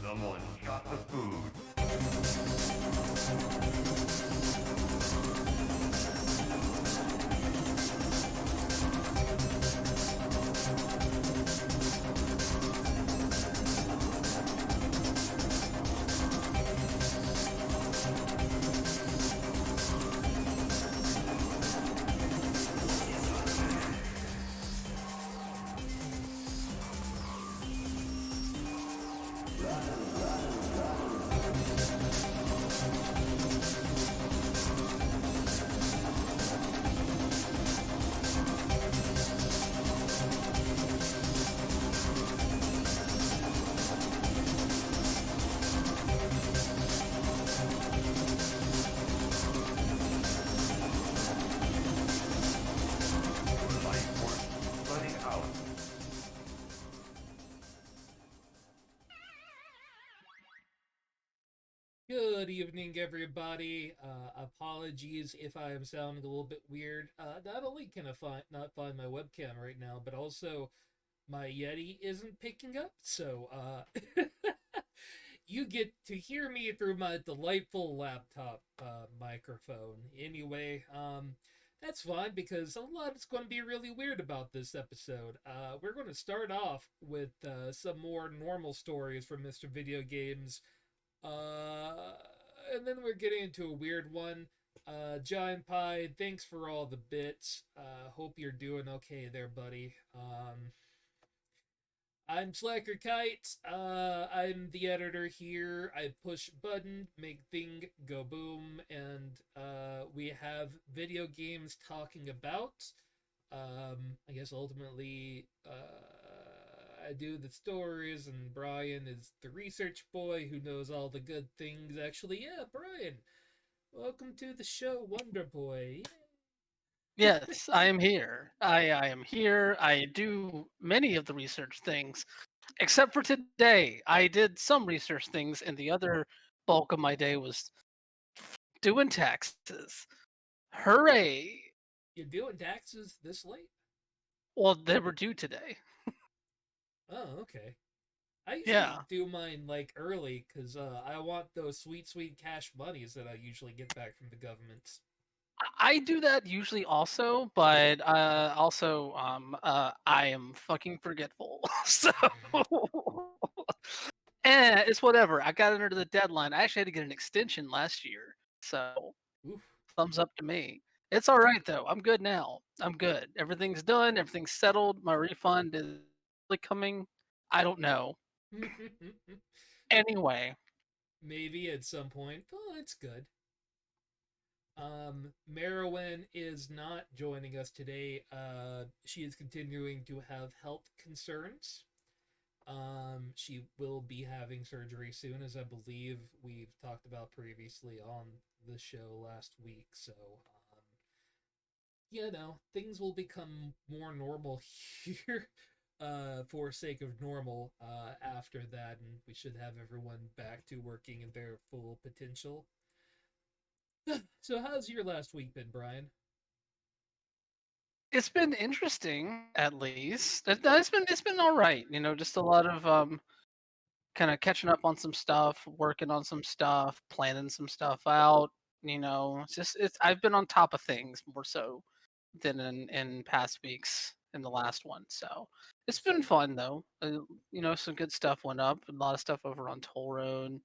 Someone shot the food. Life force flooding out. Good evening, everybody. Apologies if I am sounding a little bit weird. Not only can I not find my webcam right now, but also my Yeti isn't picking up. So you get to hear me through my delightful laptop microphone. Anyway, that's fine because a lot is going to be really weird about this episode. We're going to start off with some more normal stories from Mr. Video Games, uh, and then we're getting into a weird one. Giant Pie, thanks for all the bits. Hope you're doing okay there, buddy. I'm Slacker Kite. I'm the editor here. I push button, make thing go boom, and we have video games talking about. I guess ultimately, I do the stories, and Brian is the research boy who knows all the good things. Actually, yeah, Brian, welcome to the show, Wonder Boy. Yes, I am here. I am here. I do many of the research things, except for today. I did some research things, and the other bulk of my day was doing taxes. Hooray! You're doing taxes this late? Well, they were due today. Oh, okay. I usually Yeah, do mine like early because I want those sweet, sweet cash monies that I usually get back from the government. I do that usually also, but I am fucking forgetful. So, it's whatever. I got under the deadline. I actually had to get an extension last year, so Oof. thumbs up to me. It's all right though. I'm good now. I'm good. Everything's done. Everything's settled. My refund is really coming. I don't know. Anyway, Maybe at some point. Oh, that's good. Merowyn is not joining us today. She is continuing to have health concerns. She will be having surgery soon, as I believe we've talked about previously on the show last week. So, things will become more normal here, for sake of normal, after that, and we should have everyone back to working in their full potential. So, how's your last week been, Brian? it's been interesting at least. It's been all right. Just a lot of kind of catching up on some stuff, working on some stuff, planning some stuff out. It's I've been on top of things more so than in past weeks in the last one. So it's been fun though. Some good stuff went up. A lot of stuff over on Toll Road.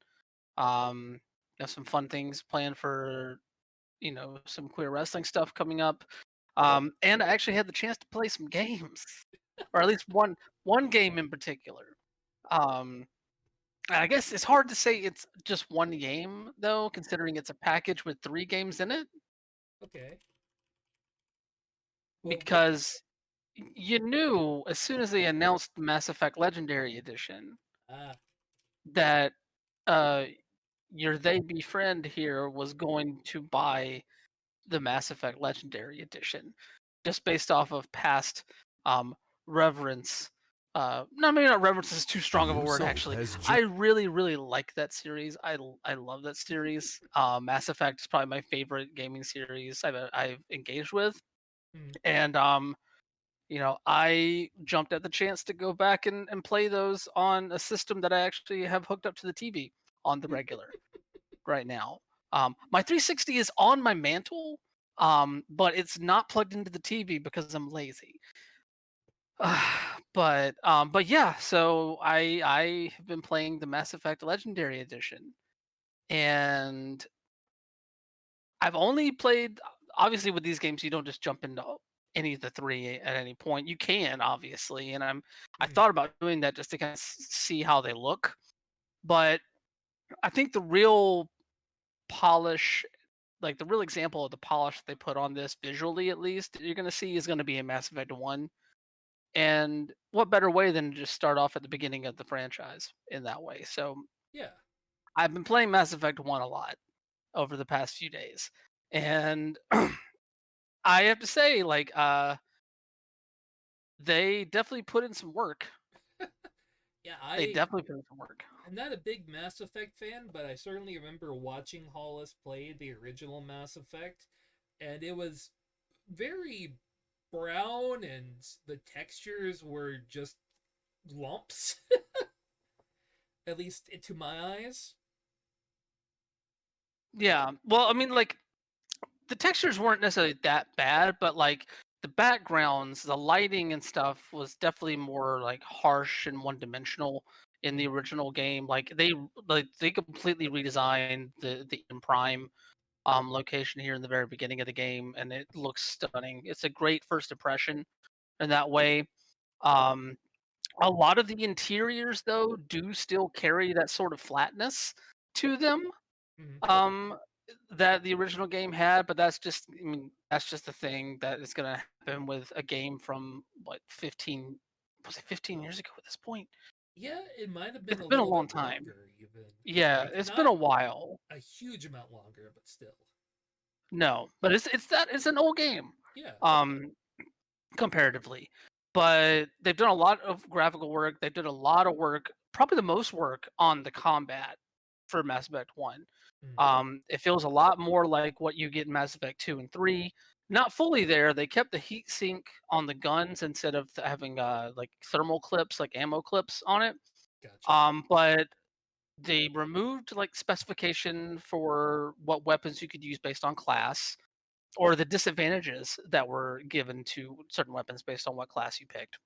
Um, some fun things planned for some queer wrestling stuff coming up. And I actually had the chance to play some games, or at least one game in particular. Um, I guess it's hard to say it's just one game though, considering it's a package with 3 games in it, Okay. Well, what? because you knew as soon as they announced Mass Effect Legendary Edition Ah, that uh, your they be friend here was going to buy the Mass Effect Legendary Edition, just based off of past reverence. No, maybe not reverence is too strong of a word. Actually, I really, really like that series. I love that series. Mass Effect is probably my favorite gaming series I've engaged with, hmm. and I jumped at the chance to go back and play those on a system that I actually have hooked up to the TV on the regular right now. My 360 is on my mantle, but it's not plugged into the TV because I'm lazy. But yeah, so I have been playing the Mass Effect Legendary Edition, and I've only played. Obviously, with these games, you don't just jump into any of the three at any point. You can obviously, and I Mhm. thought about doing that just to kind of see how they look. But I think the real polish, like the real example of the polish they put on this visually, at least you're going to see, is going to be in Mass Effect One. And what better way than to just start off at the beginning of the franchise in that way? So Yeah. I've been playing Mass Effect 1 a lot over the past few days. And I have to say, like, they definitely put in some work. Yeah, They definitely put in some work. I'm not a big Mass Effect fan, but I certainly remember watching Hollis play the original Mass Effect, and it was very brown, and the textures were just lumps, at least to my eyes. Yeah. Well, I mean, like, the textures weren't necessarily that bad, but like the backgrounds, the lighting and stuff was definitely more like harsh and one dimensional in the Mm, original game. Like they completely redesigned the in Prime location here in the very beginning of the game, and it looks stunning. It's a great first impression in that way. Um, a lot of the interiors though do still carry that sort of flatness to them, mm, um, that the original game had, but that's just the thing that is gonna happen with a game from what 15 was it 15 years ago at this point? yeah, it might have been It's a been a little long bit time. longer, even. Yeah, Like, it's been not a while. a huge amount longer, but still. No, but it's an old game, Yeah. um, comparatively. But they've done a lot of graphical work. They've done a lot of work, probably the most work on the combat for Mass Effect 1. Mm, It feels a lot more like what you get in Mass Effect 2 and 3. Not fully there. They kept the heat sink on the guns instead of having like thermal clips, like ammo clips on it. gotcha. But they removed like specification for what weapons you could use based on class, or the disadvantages that were given to certain weapons based on what class you picked.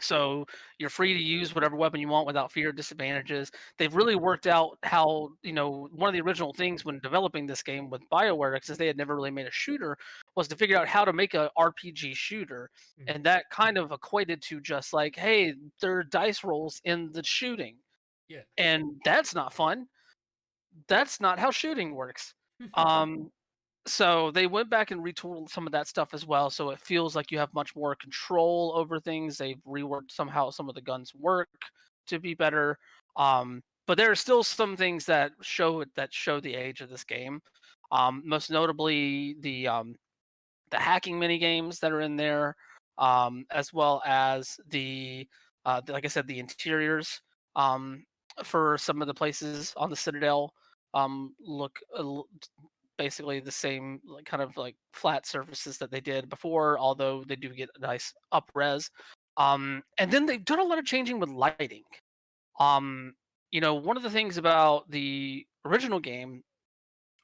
So you're free to use whatever weapon you want without fear of disadvantages. They've really worked out how, one of the original things when developing this game with BioWare, since they had never really made a shooter, was to figure out how to make a RPG shooter. Mm, And that kind of equated to just like, hey, there are dice rolls in the shooting. yeah. And that's not fun. That's not how shooting works. Um, so they went back and retooled some of that stuff as well, so it feels like you have much more control over things. They've reworked somehow some of the guns work to be better. But there are still some things that show the age of this game. Most notably the hacking mini games that are in there, as well as like I said, the interiors, um, for some of the places on the Citadel, look basically the same, like kind of like flat surfaces that they did before, although they do get a nice up res. And then they've done a lot of changing with lighting. Um, one of the things about the original game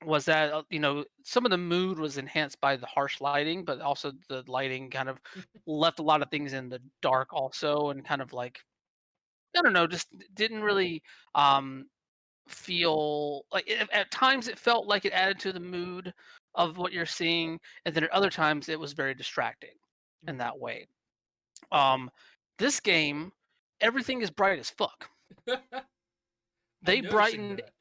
was that some of the mood was enhanced by the harsh lighting, but also the lighting kind of left a lot of things in the dark also, and kind of like, I don't know, just didn't really um feel like at times it felt like it added to the mood of what you're seeing, and then at other times it was very distracting in Mm. that way. Um, this game, everything is bright as fuck. I'm They noticing brightened that.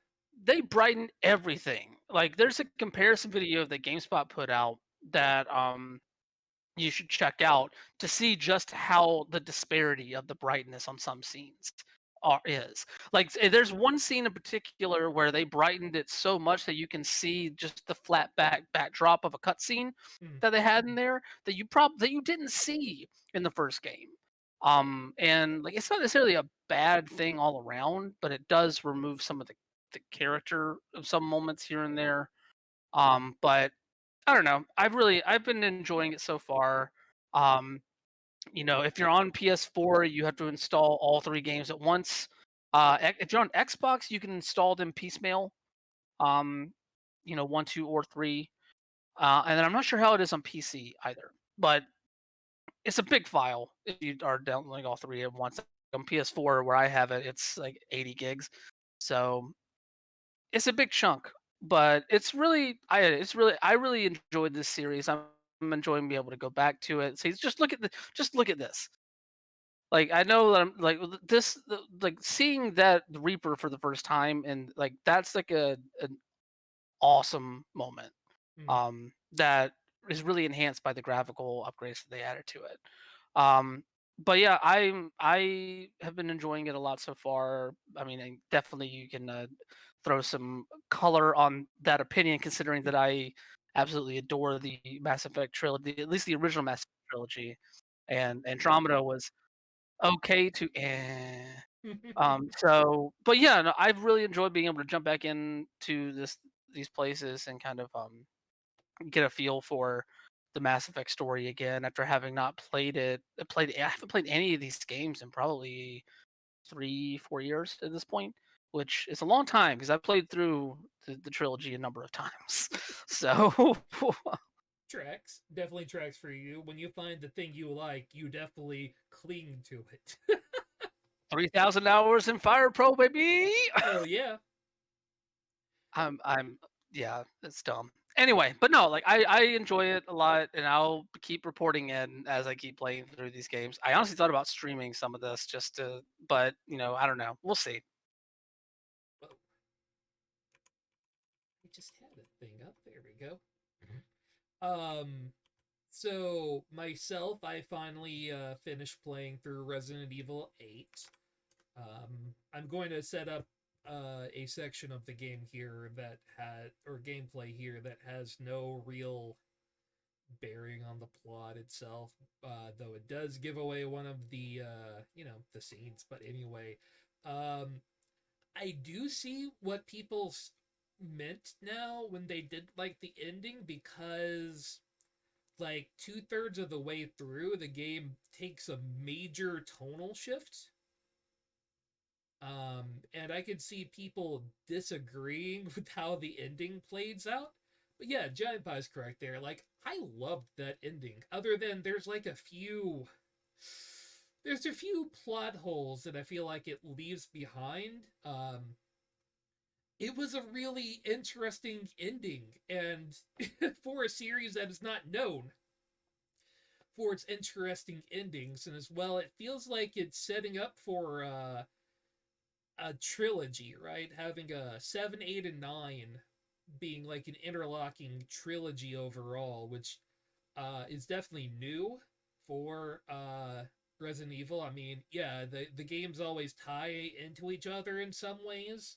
they brightened everything. Like there's a comparison video that GameSpot put out that you should check out to see just how the disparity of the brightness on some scenes is. Like there's one scene in particular where they brightened it so much that you can see just the flat backdrop of a cutscene Mm, that they had in there that you didn't see in the first game. And like it's not necessarily a bad thing all around, but it does remove some of the character of some moments here and there. But I don't know. I've been enjoying it so far. Um, if you're on PS4, you have to install all 3 games at once. If you're on Xbox, you can install them piecemeal. 1, 2, or 3. And then I'm not sure how it is on PC either, but it's a big file if you are downloading all 3 at once. On PS4, where I have it, it's like 80 gigs, so it's a big chunk. But I really enjoyed this series. I'm enjoying being able to go back to it. See, just look at this. Like I know that I'm like seeing that the Reaper for the first time, and like that's like an awesome moment. Mm. That is really enhanced by the graphical upgrades that they added to it. But yeah, I have been enjoying it a lot so far. I mean, definitely you can throw some color on that opinion, considering that I absolutely adore the Mass Effect trilogy, at least the original Mass Effect trilogy, and Andromeda was okay to but yeah, no, I've really enjoyed being able to jump back into these places and kind of get a feel for the Mass Effect story again after having not played it. I haven't played any of these games in probably 3, 4 years at this point, which is a long time because I've played through the trilogy a number of times. So Tracks. Definitely tracks for you. When you find the thing you like, you definitely cling to it. 3,000 hours in Fire Pro, baby. Hell yeah. I'm yeah, it's dumb. Anyway, but no, like I enjoy it a lot, and I'll keep reporting in as I keep playing through these games. I honestly thought about streaming some of this just to, but I don't know. We'll see. Whoa. We just had a thing up. There we go. So myself, I finally finished playing through Resident Evil 8. I'm going to set up a section of the game here that had or gameplay here that has no real bearing on the plot itself, though it does give away one of the the scenes. But anyway, um, I do see what people meant now when they did like the ending, because like 2/3 of the way through the game takes a major tonal shift. And I could see people disagreeing with how the ending plays out. But yeah, Giant Pie's correct there. Like, I loved that ending. Other than there's a few plot holes that I feel like it leaves behind. It was a really interesting ending, and for a series that is not known for its interesting endings, and as well, it feels like it's setting up for a trilogy, right? Having a 7, 8, and 9 being like an interlocking trilogy overall, which is definitely new for Resident Evil. I mean, yeah, the games always tie into each other in some ways,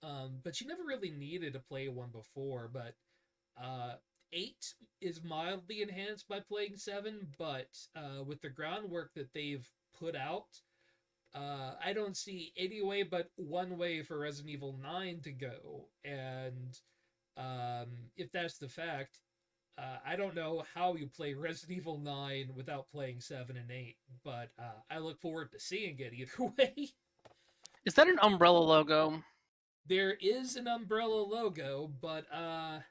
but you never really needed to play one before. But uh, 8 is mildly enhanced by playing 7, but with the groundwork that they've put out, I don't see any way but one way for Resident Evil 9 to go. And if that's the fact, I don't know how you play Resident Evil 9 without playing 7 and 8, but I look forward to seeing it either way. Is that an Umbrella logo? There is an Umbrella logo, but I'll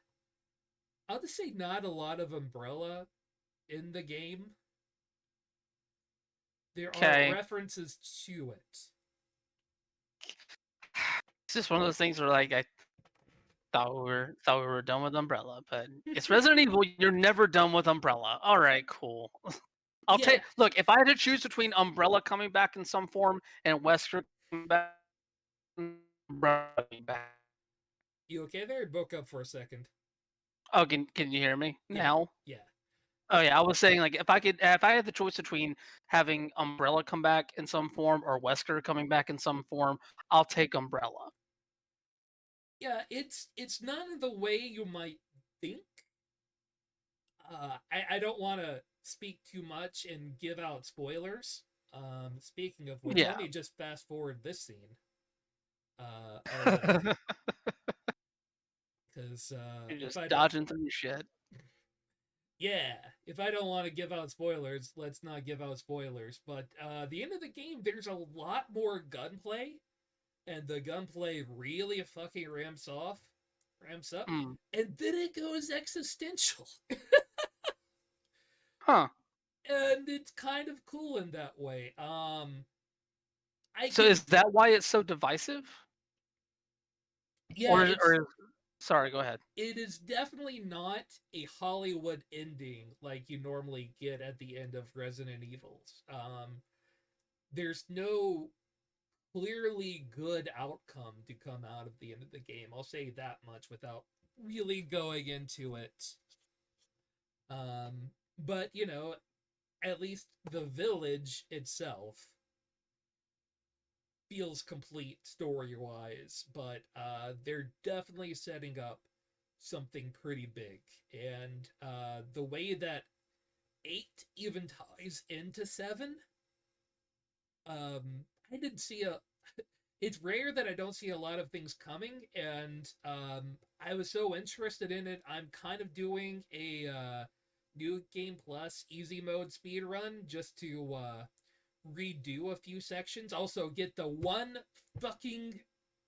just say not a lot of Umbrella in the game. There are Okay, references to it. it's just one of those things where like I thought we were done with Umbrella, but it's Resident Evil. You're never done with Umbrella. All right, cool. I'll Yeah, take. Look, if I had to choose between Umbrella coming back in some form and Wesker coming back, Umbrella coming back. you okay there? It broke up for a second. Oh, can you hear me Yeah, now? yeah. Oh yeah, I was saying like if I had the choice between having Umbrella come back in some form or Wesker coming back in some form, I'll take Umbrella. Yeah, it's not in the way you might think. I don't want to speak too much and give out spoilers. Speaking of which, let Yeah. me just fast forward this scene a little, because You're if just I don't, dodging through shit. Yeah, if I don't want to give out spoilers, let's not give out spoilers. But the end of the game, there's a lot more gunplay, and the gunplay really fucking ramps up, Mm. and then it goes existential, Huh. and it's kind of cool in that way. I So can, is that why it's so divisive? yeah, Or sorry, go ahead. it is definitely not a Hollywood ending like you normally get at the end of Resident Evils. There's no clearly good outcome to come out of the end of the game. I'll say that much without really going into it. But at least the village itself feels complete story wise, but they're definitely setting up something pretty big. And the way that 8 even ties into 7, I didn't see a. It's rare that I don't see a lot of things coming, and I was so interested in it. I'm kind of doing a new game plus easy mode speed run just to redo a few sections. Also, get the one fucking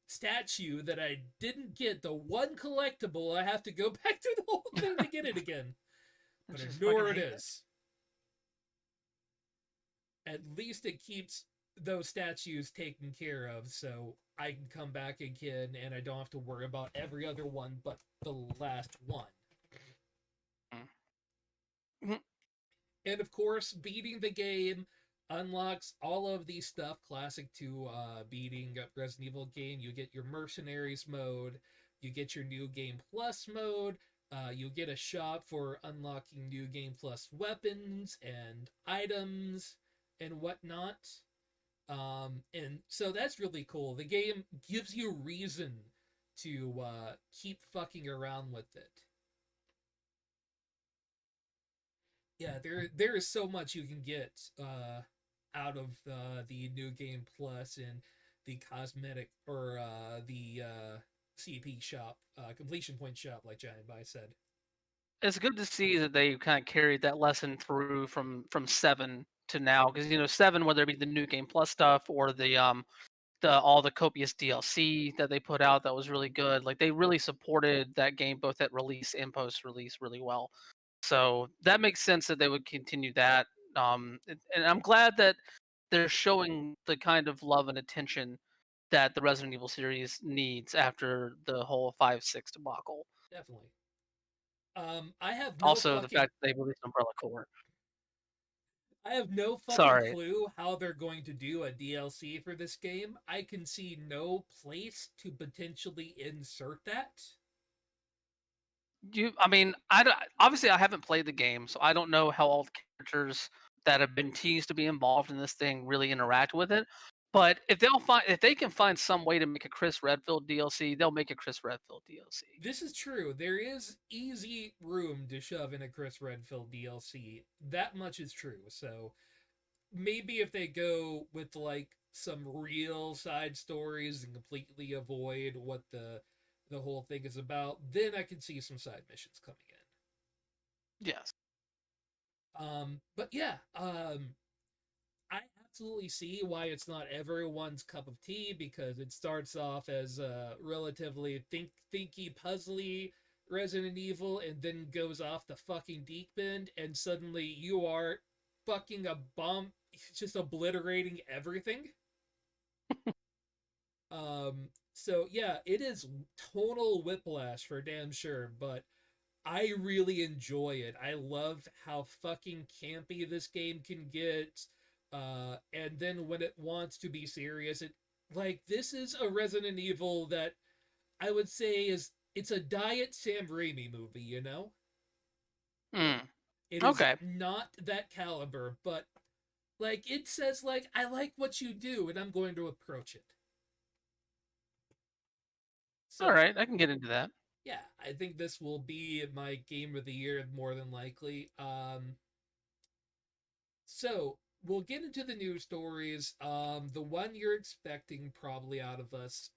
statue that I didn't get, the one collectible. I have to go back through the whole thing to get it again. I But I just know fucking where it hate it. is. At least it keeps those statues taken care of, so I can come back again and I don't have to worry about every other one but the last one. Mhm. And of course, beating the game unlocks all of the stuff classic to beating a Resident Evil game. You get your mercenaries mode, you get your new game plus mode, you get a shop for unlocking new game plus weapons and items and whatnot. And so that's really cool. The game gives you reason to keep fucking around with it. Yeah, there is so much you can get out of the new game plus and the cosmetic or the CP shop, completion point shop, like Giant By said. It's good to see that they kind of carried that lesson through from 7 to now, because 7, whether it be the new game plus stuff or the all the copious DLC that they put out that was really good. Like they really supported that game both at release and post release really well. So that makes sense that they would continue that. And I'm glad that they're showing the kind of love and attention that the Resident Evil series needs after the whole 5-6 debacle. Definitely. I have no Also, the fucking fact that they released Umbrella Corps. I have no fucking Sorry, clue how they're going to do a DLC for this game. I can see no place to potentially insert that. I mean, obviously I haven't played the game, so I don't know how all the characters that have been teased to be involved in this thing really interact with it. But if they can find some way to make a Chris Redfield DLC, they'll make a Chris Redfield DLC. This is true. There is easy room to shove in a Chris Redfield DLC. That much is true. So maybe if they go with like some real side stories and completely avoid what the whole thing is about, then I can see some side missions coming Yes. in. But yeah, I absolutely see why it's not everyone's cup of tea because it starts off as a relatively thinky, puzzly Resident Evil and then goes off the fucking deep end, and suddenly you are fucking a bomb, just obliterating everything. So yeah, it is tonal whiplash for damn sure, but I really enjoy it. I love how fucking campy this game can get. And then when it wants to be serious, it like this is a Resident Evil that I would say is it's a diet Sam Raimi movie, you know? Mm. It is Okay. not that caliber, but like it says like I like what you do and I'm going to approach it. All So right. I can get into that. yeah, I think this will be my game of the year more than likely. So we'll get into the news stories. The one you're expecting probably out of us.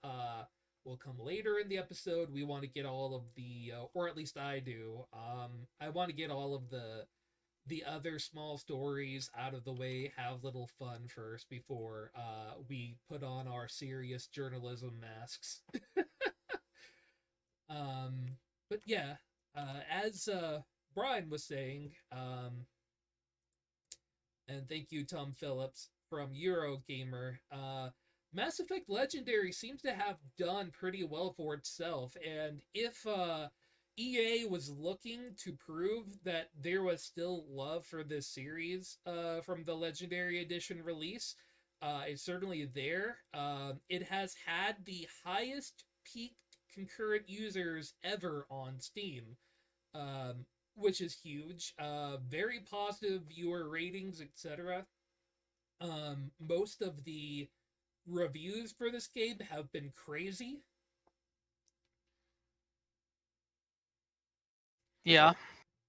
will come later in the episode. We want to get all of the, or at least I do. I want to get all of the other small stories out of the way, have little fun first before we put on our serious journalism masks. um, but yeah, as Brian was saying, and thank you, Tom Phillips from Eurogamer. Mass Effect Legendary seems to have done pretty well for itself, and if EA was looking to prove that there was still love for this series from the Legendary Edition release, it's certainly there. It has had the highest peak concurrent users ever on Steam, um, which is huge. Very positive viewer ratings, etc. Most of the reviews for this game have been crazy. Yeah,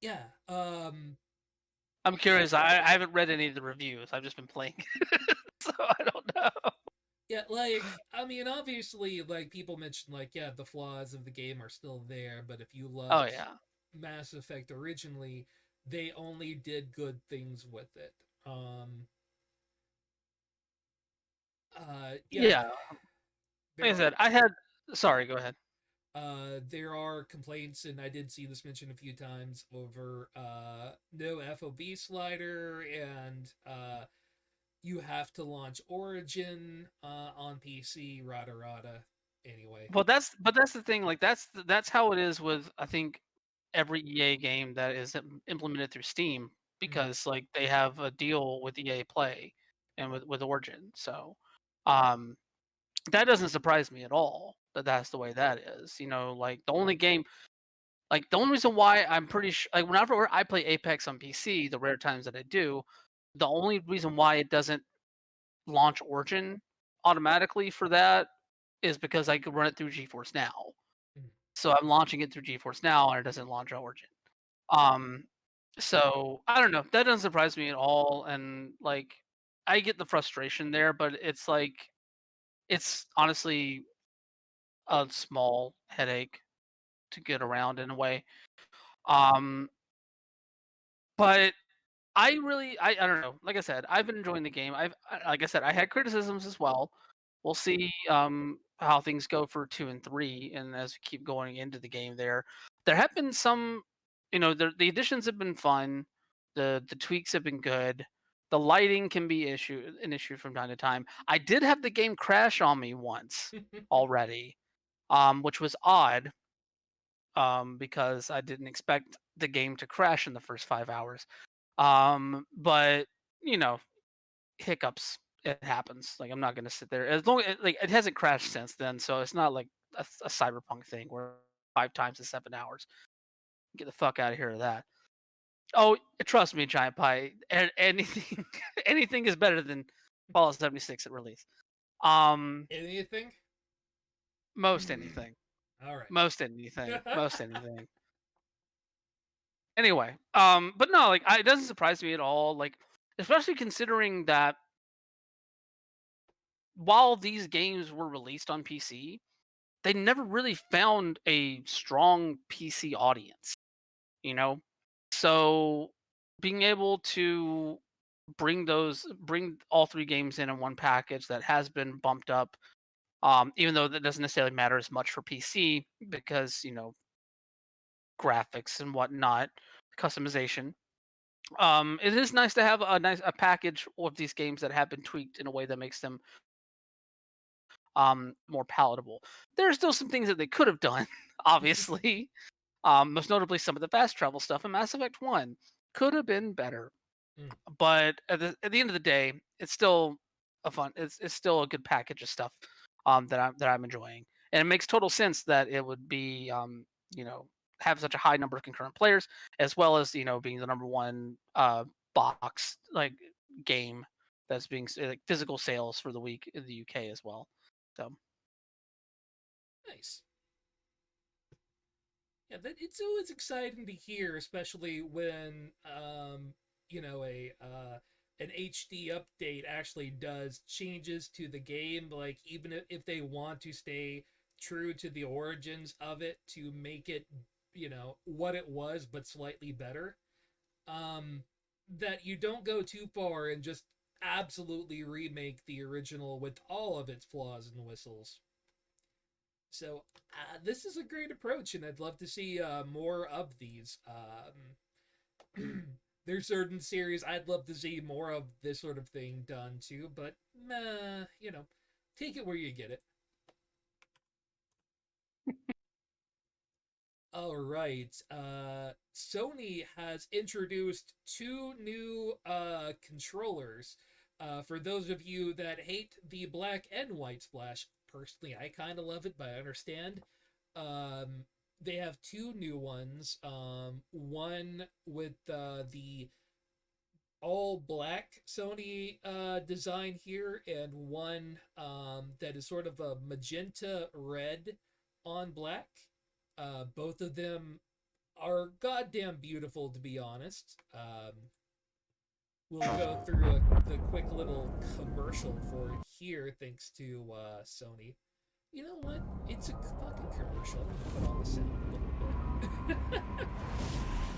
Yeah. I'm curious. I haven't read any of the reviews. I've just been playing, so I don't know. Yeah, like, I mean, obviously, like, people mentioned, like, yeah, the flaws of the game are still there, but if you Oh loved yeah, Mass Effect originally, they only did good things with it. Yeah, yeah. Like there I are said, I had. Sorry, go ahead. there are complaints, and I did see this mentioned a few times over no FOV slider, and you have to launch Origin on PC, rada rada. Anyway. But that's the thing. Like that's how it is with I think every EA game that is implemented through Steam Mm, because like they have a deal with EA Play and with Origin. So um, that doesn't surprise me at all that that's the way that is. You know, like the only game, like the only reason why I'm pretty sure, like whenever I play Apex on PC, the rare times that I do, the only reason why it doesn't launch Origin automatically for that is because I could run it through GeForce Now. mm, So I'm launching it through GeForce Now, and it doesn't launch Origin. Um, so I don't know. That doesn't surprise me at all, and like I get the frustration there, but it's like it's honestly a small headache to get around in a way. Um, but I don't know. Like I said, I've been enjoying the game. Like I said, I had criticisms as well. We'll see how things go for 2 and 3, and as we keep going into the game, there have been some, the additions have been fun. The tweaks have been good. The lighting can be an issue from time to time. I did have the game crash on me once already, which was odd because I didn't expect the game to crash in the first 5 hours. But you know, hiccups. It happens. Like I'm not gonna sit there as long as like it hasn't crashed since then, so it's not like a cyberpunk thing where 5 times in 7 hours. Get the fuck out of here with that. Oh, trust me, Giant Pie. Anything, anything is better than Fallout 76 at release. Um, Anything? most anything, All right. most anything, most anything. Anyway, but no, like it doesn't surprise me at all. Like, especially considering that while these games were released on PC, they never really found a strong PC audience, you know? So being able to bring all three games in one package that has been bumped up, even though that doesn't necessarily matter as much for PC because, graphics and whatnot, customization. It is nice to have a package of these games that have been tweaked in a way that makes them more palatable. There are still some things that they could have done, obviously. Most notably, some of the fast travel stuff in Mass Effect One could have been better. Mm, But at the end of the day, it's still a fun. It's still a good package of stuff that I'm enjoying, and it makes total sense that it would be you know have such a high number of concurrent players, as well as being the number one box like game that's being like physical sales for the week in the UK as well. So nice. Yeah, it's always exciting to hear, especially when a an HD update actually does changes to the game. Like even if they want to stay true to the origins of it to make it, what it was, but slightly better. That you don't go too far and just absolutely remake the original with all of its flaws and whistles. So this is a great approach, and I'd love to see more of these. There's certain series I'd love to see more of this sort of thing done too, but take it where you get it. All right. Sony has introduced two new controllers. For those of you that hate the black and white splash, personally, I kind of love it, but I understand. Um, they have two new ones. One with the all black Sony design here, and one that is sort of a magenta red on black. Both of them are goddamn beautiful, to be honest. We'll go through the quick little commercial for it here, thanks to Sony. You know what? It's a fucking commercial. I'm gonna put on the sound a little bit.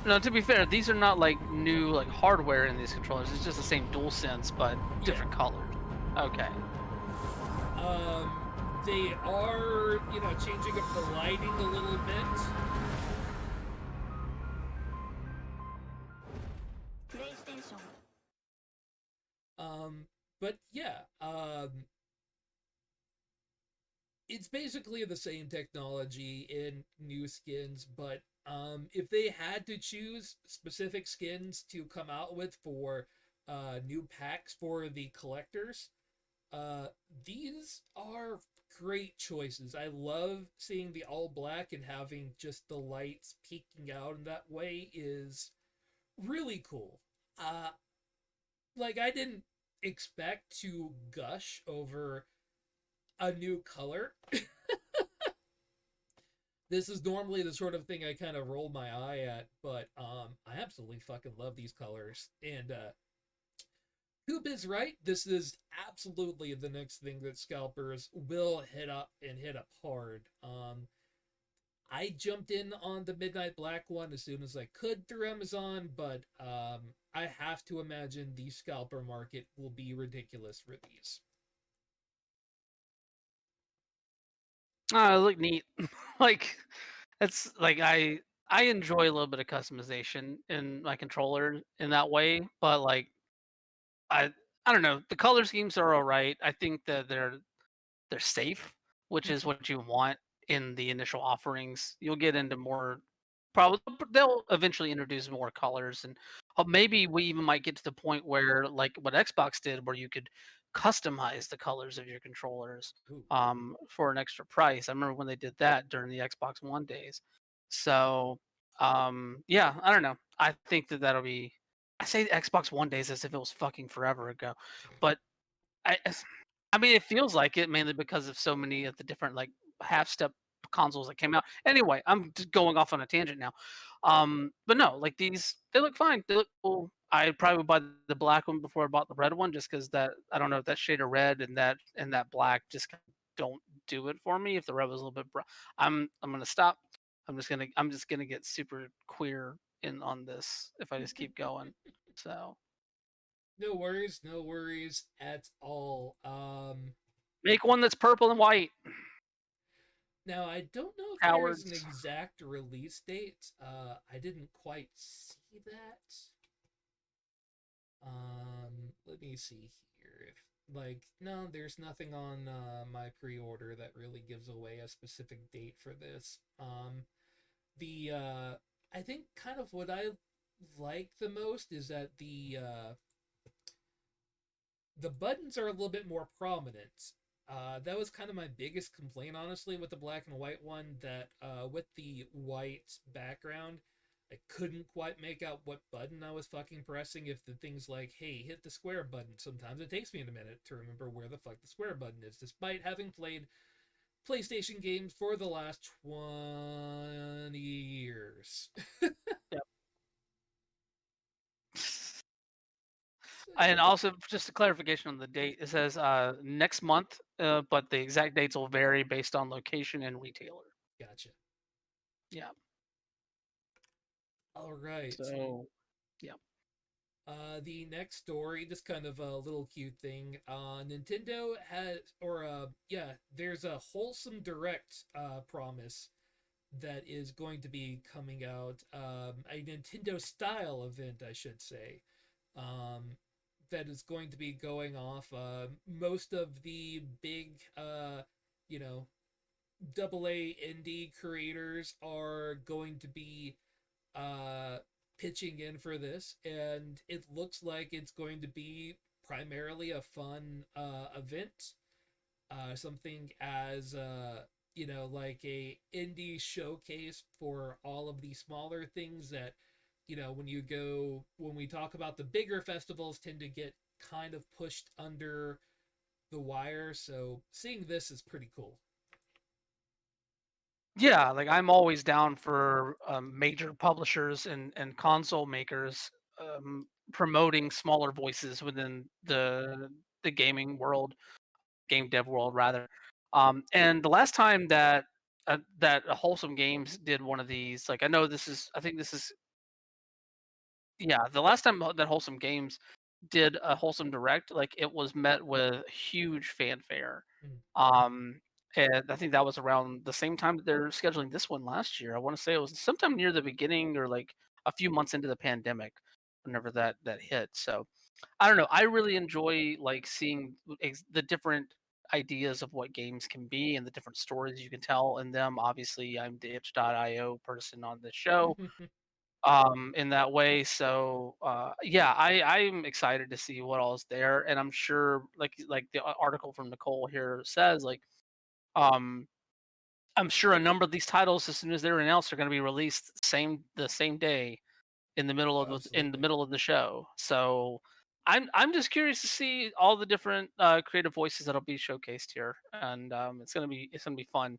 No, to be fair, these are not like new like hardware in these controllers. It's just the same DualSense, but different colors. Okay. Um, they are, changing up the lighting a little bit. PlayStation. But yeah, it's basically the same technology in new skins, but if they had to choose specific skins to come out with for new packs for the collectors, uh, these are great choices. I love seeing the all black and having just the lights peeking out in that way is really cool. Uh, like I didn't expect to gush over a new color. This is normally the sort of thing I kind of roll my eye at, but I absolutely fucking love these colors. And Coop is right. This is absolutely the next thing that scalpers will hit up and hit up hard. I jumped in on the Midnight Black one as soon as I could through Amazon, but I have to imagine the scalper market will be ridiculous for these. It look neat. Like it's like I enjoy a little bit of customization in my controller in that way, but like I I don't know. The color schemes are all right. I think that they're safe, which is what you want in the initial offerings. You'll get into more probably they'll eventually introduce more colors and maybe we even might get to the point where like what Xbox did where you could customize the colors of your controllers Ooh. for an extra price. I remember when they did that during the Xbox One days. So yeah, I don't know. I think that that'll be I say Xbox One days as if it was fucking forever ago, but I I mean, it feels like it mainly because of so many of the different like half step consoles that came out. Anyway, I'm just going off on a tangent now. But no, like these, they look fine. They look cool. I probably would buy the black one before I bought the red one, just because that I don't know that shade of red and that black just kind of don't do it for me. If the red was a little bit, I'm gonna stop. I'm just gonna get super queer in on this if I just keep going. So No worries at all. make one that's purple and white. Now I don't know if there's an Cowards. exact release date. I didn't quite see that. Let me see here. No, there's nothing on my pre-order that really gives away a specific date for this. The I think kind of what I like the most is that the buttons are a little bit more prominent. That was kind of my biggest complaint, honestly, with the black and white one. That with the white background, I couldn't quite make out what button I was fucking pressing. If the thing's like, "Hey, hit the square button," sometimes it takes me a minute to remember where the fuck the square button is, despite having played PlayStation games for the last 20 years. Yep. So And also, just a clarification on the date, it says next month, but the exact dates will vary based on location and retailer. Gotcha. Yeah. All right. So, yeah. The next story, just kind of a little cute thing. Nintendo has, or yeah, there's a wholesome direct promise that is going to be coming out. A Nintendo style event, I should say. Um, that is going to be going off. Most of the big, you know, double A indie creators are going to be uh, pitching in for this, and it looks like it's going to be primarily a fun event. Something as like a indie showcase for all of the smaller things that when we talk about the bigger festivals tend to get kind of pushed under the wire. So seeing this is pretty cool. Yeah, like I'm always down for major publishers and console makers promoting smaller voices within the gaming world, game dev world rather. And the last time that Wholesome Games did one of these, like I think this is yeah, the last time that Wholesome Games did a Wholesome Direct, like it was met with huge fanfare. Mm. Um, and I think that was around the same time that they're scheduling this one last year. I want to say it was sometime near the beginning or like a few months into the pandemic, whenever that hit. So I don't know. I really enjoy like seeing the different ideas of what games can be and the different stories you can tell in them. Obviously, I'm the itch.io person on the show in that way. So yeah, I'm excited to see what all is there, and I'm sure like the article from Nicole here says, like um I'm sure a number of these titles, as soon as they're announced, are going to be released the same day in the middle of Absolutely. the show. So I'm just curious to see all the different creative voices that'll be showcased here, and it's gonna be fun.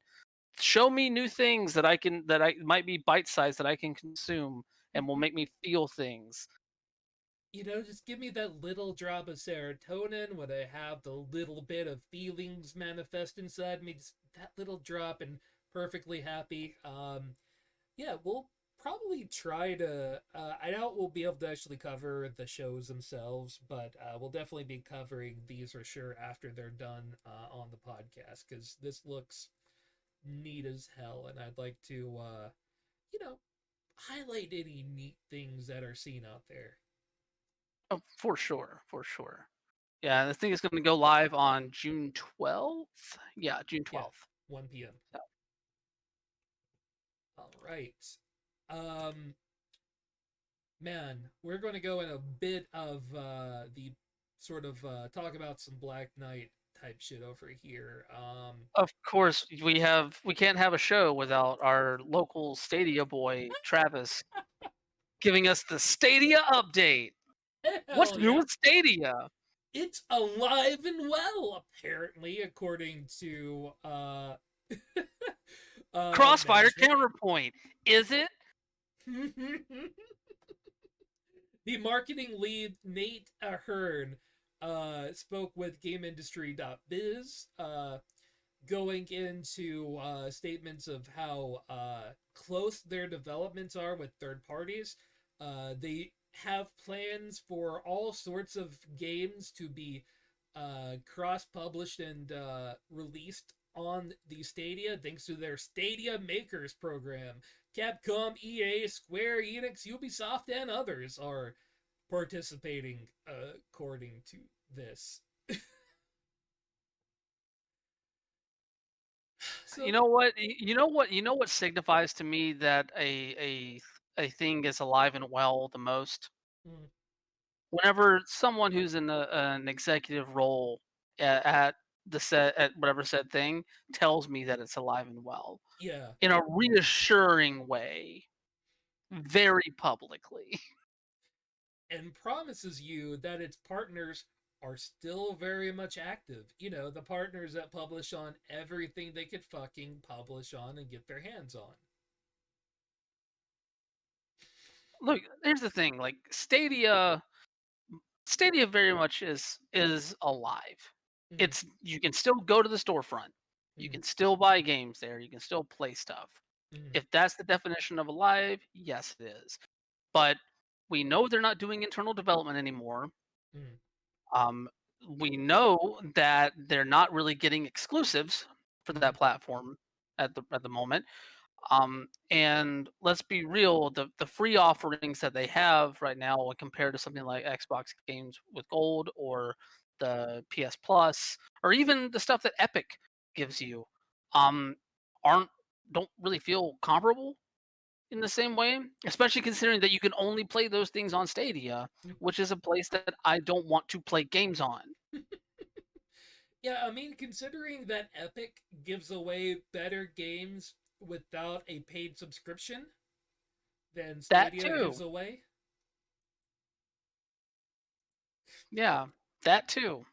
Show me new things that I might be bite sized that I can consume and will make me feel things. Just give me that little drop of serotonin when I have the little bit of feelings manifest inside me. Just that little drop and perfectly happy. Yeah, we'll probably try to. I doubt we'll be able to actually cover the shows themselves, but we'll definitely be covering these for sure after they're done on the podcast because this looks neat as hell, and I'd like to, you know, highlight any neat things that are seen out there. Oh, for sure, for sure. Yeah, the thing is going to go live on June 12th. Yeah, June Yeah, 12th. 1 p.m. So, All right. Um, Man, we're going to go in a bit of the sort of talk about some Black Knight type shit over here. of course, we can't have a show without our local Stadia boy Travis giving us the Stadia update. What's Hell new yeah. with Stadia? It's alive and well, apparently, according to Crossfire management. counterpoint. Is it? The marketing lead, Nate Ahern, spoke with GameIndustry.biz, going into statements of how close their developments are with third parties. They have plans for all sorts of games to be cross published and released on the Stadia thanks to their Stadia Makers program. Capcom, EA, Square Enix, Ubisoft, and others are participating according to this. So, You know what signifies to me that a thing is alive and well the most? mm, Whenever someone who's in an executive role at the set at whatever said thing tells me that it's alive and well yeah, in a reassuring way, very publicly. and promises you that its partners are still very much active. The partners that publish on everything they could fucking publish on and get their hands on. Look, here's the thing, like Stadia Stadia very much is alive. Mm, It's you can still go to the storefront. You mm, can still buy games there. You can still play stuff. mm, If that's the definition of alive, yes, it is. But we know they're not doing internal development anymore. mm, Um, we know that they're not really getting exclusives for that mm, platform at the moment. And let's be real, the free offerings that they have right now when compared to something like Xbox games with Gold or the PS Plus or even the stuff that Epic gives you, um, aren't don't really feel comparable in the same way, especially considering that you can only play those things on Stadia, which is a place that I don't want to play games on. mm. Yeah, I mean, considering that Epic gives away better games without a paid subscription than That Stadia gives too. away, Yeah, that too.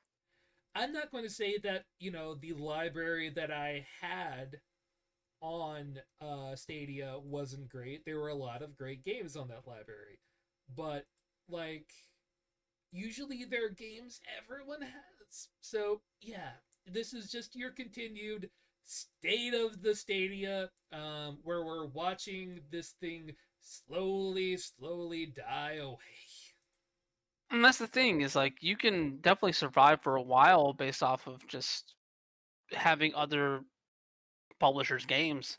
I'm not going to say that, the library that I had on Stadia wasn't great. There were a lot of great games on that library. But, like, usually there are games everyone has. So, yeah, this is just your continued state of the Stadia, where we're watching this thing slowly, slowly die away. And that's the thing is like you can definitely survive for a while based off of just having other publishers' games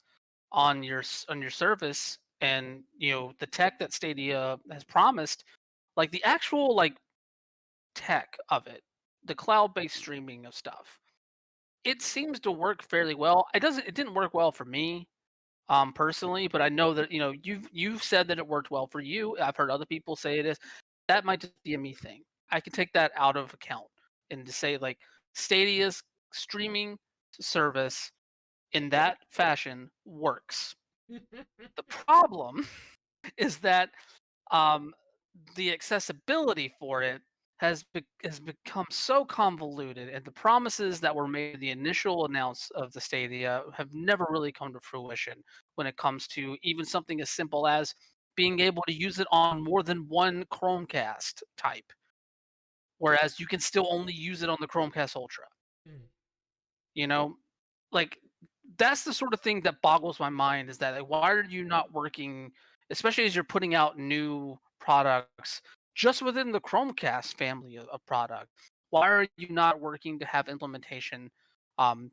on your service, and the tech that Stadia has promised, like the actual like tech of it, the cloud-based streaming of stuff. It seems to work fairly well. It didn't work well for me personally, but I know that you've said that it worked well for you. I've heard other people say it is. That might just be a me thing. I can take that out of account and to say like Stadia's streaming service in that fashion works. The problem is that um, the accessibility for it has become so convoluted, and the promises that were made in the initial announce of the Stadia have never really come to fruition when it comes to even something as simple as being able to use it on more than one Chromecast type, whereas you can still only use it on the Chromecast Ultra. Mm, You know, like that's the sort of thing that boggles my mind is that like, why are you not working, especially as you're putting out new products just within the Chromecast family of product? Why are you not working to have implementation um,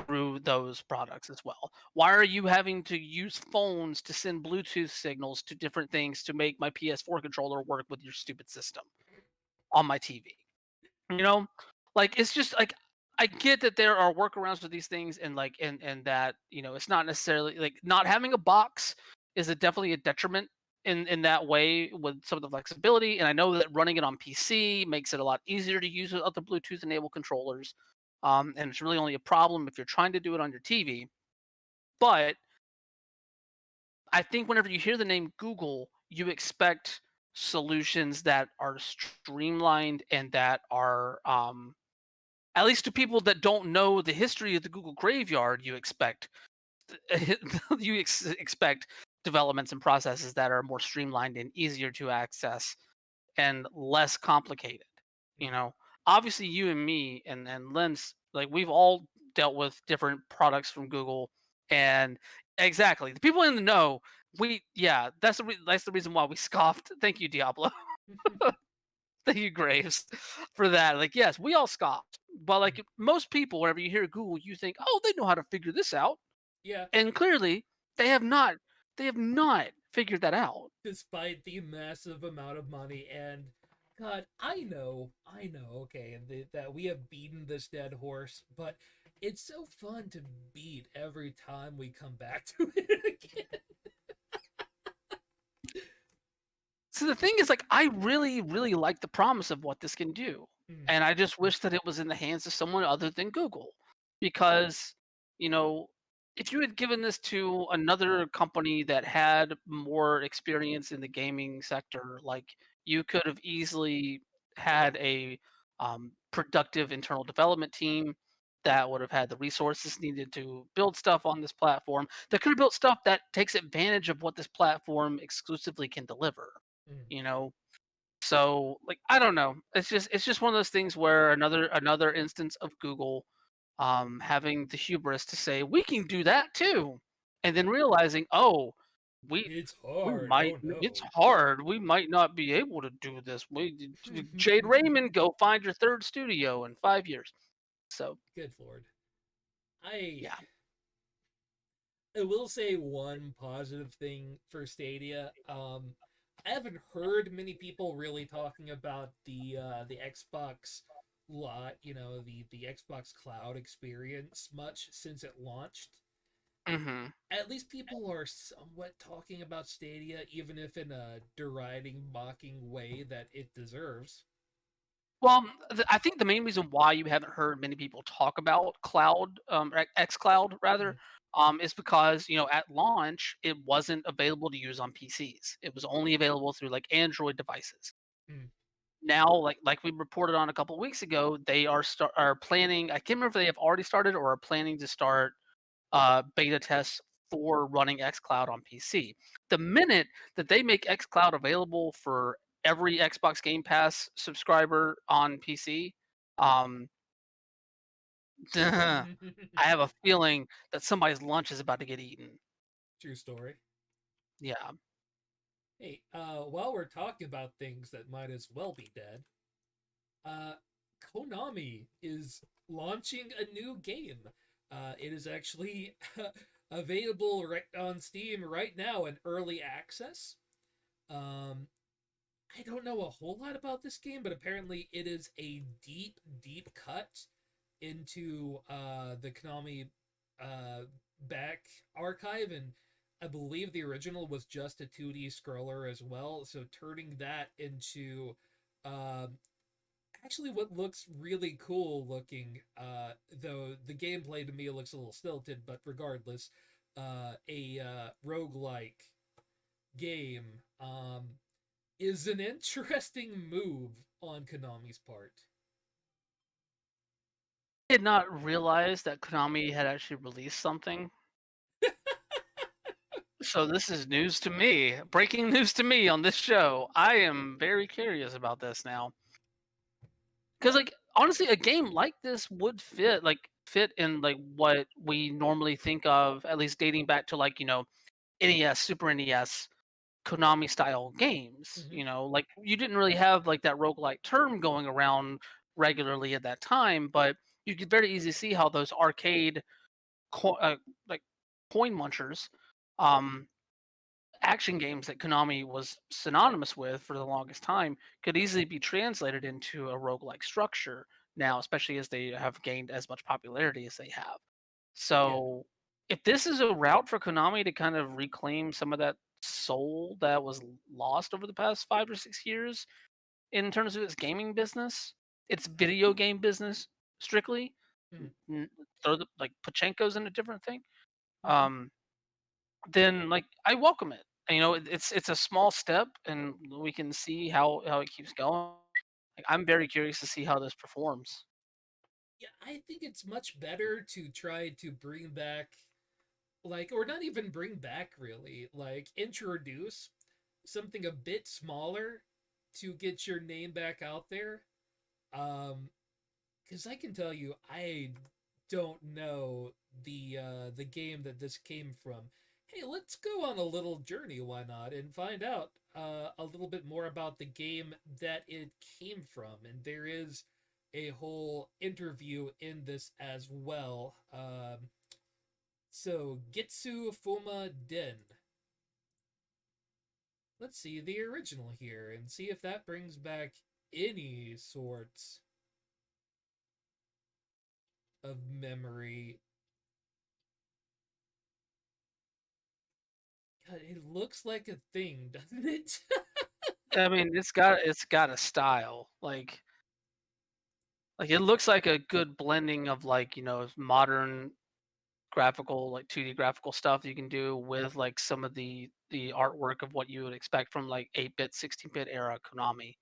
through those products as well? Why are you having to use phones to send Bluetooth signals to different things to make my PS4 controller work with your stupid system on my TV? You know, like it's just like I get that there are workarounds for these things, and like and that it's not necessarily like not having a box is definitely a detriment in that way with some of the flexibility. And I know that running it on PC makes it a lot easier to use with other Bluetooth enabled controllers. And it's really only a problem if you're trying to do it on your TV. But I think whenever you hear the name Google, you expect solutions that are streamlined and that are at least to people that don't know the history of the Google graveyard, you expect expect developments and processes that are more streamlined and easier to access and less complicated. You mm. know, obviously, you and me and Lens, like we've all dealt with different products from Google, and exactly the people in the know. That's the reason why we scoffed. Thank you, Diablo. Thank you, Graves, for that. Like, yes, we all scoffed, but like most people, whenever you hear Google, you think, "Oh, they know how to figure this out," Yeah, and clearly, they have not. They have not figured that out. despite the massive amount of money. And God, I know, okay, and that we have beaten this dead horse, but it's so fun to beat every time we come back to it again. So the thing is, like, I really, really like the promise of what this can do, Mm, and I just wish that it was in the hands of someone other than Google, because you know, if you had given this to another company that had more experience in the gaming sector, like you could have easily had a productive internal development team that would have had the resources needed to build stuff on this platform. That could have built stuff that takes advantage of what this platform exclusively can deliver. mm, You know, So like I don't know. It's just one of those things where another instance of Google having the hubris to say we can do that too, and then realizing we It's we hard. might Oh it's no. hard. We might not be able to do this. Jade Raymond, go find your third studio in 5 years. So Good lord. I yeah. I will say one positive thing for Stadia. I haven't heard many people really talking about the Xbox lot, the Xbox Cloud experience much since it launched. hmm At least people are somewhat talking about Stadia, even if in a deriding, mocking way that it deserves. Well, I think the main reason why you haven't heard many people talk about cloud, X Cloud rather, Mm, is because at launch it wasn't available to use on PCs. It was only available through like Android devices. mm, Now, like we reported on a couple of weeks ago, they are planning. I can't remember if they have already started or are planning to start beta tests for running xCloud on PC. The minute that they make xCloud available for every Xbox Game Pass subscriber on PC, um, I have a feeling that somebody's lunch is about to get eaten. True story. Yeah. Hey, while we're talking about things that might as well be dead, uh, Konami is launching a new game. It is actually available right on Steam right now in early access. Um, I don't know a whole lot about this game, but apparently it is a deep, deep cut into the Konami uh, back archive, and I believe the original was just a 2D scroller as well. So turning that into uh, actually what looks really cool looking, though the gameplay to me looks a little stilted, but regardless, a roguelike game is an interesting move on Konami's part. I did not realize that Konami had actually released something. So this is news to me. Breaking news to me on this show. I am very curious about this now. Because like honestly, a game like this would fit in like what we normally think of, at least dating back to like NES, Super NES, Konami style games. Mm-hmm. Like you didn't really have like that roguelike term going around regularly at that time, but you could very easily see how those arcade like coin munchers, um, action games that Konami was synonymous with for the longest time could easily be translated into a roguelike structure now, especially as they have gained as much popularity as they have. Yeah. So, if this is a route for Konami to kind of reclaim some of that soul that was lost over the past 5 or 6 years in terms of its gaming business, its video game business strictly, Mm-hmm. throw like Pachenko's in a different thing. Mm-hmm. Um, then like I welcome it. It's a small step, and we can see how it keeps going. Like, I'm very curious to see how this performs. Yeah, I think it's much better to try to bring back, like, or not even bring back really, like, introduce something a bit smaller to get your name back out there. Um, because I can tell you, I don't know the game that this came from. Hey, let's go on a little journey, why not, and find out a little bit more about the game that it came from. And there is a whole interview in this as well. So Gitsu Fuma Den. Let's see the original here and see if that brings back any sorts of memory. God, it looks like a thing, doesn't it? I mean, it's got a style. Like it looks like a good blending of like modern graphical like 2D graphical stuff you can do with like some of the artwork of what you would expect from like 8-bit, 16-bit era Konami.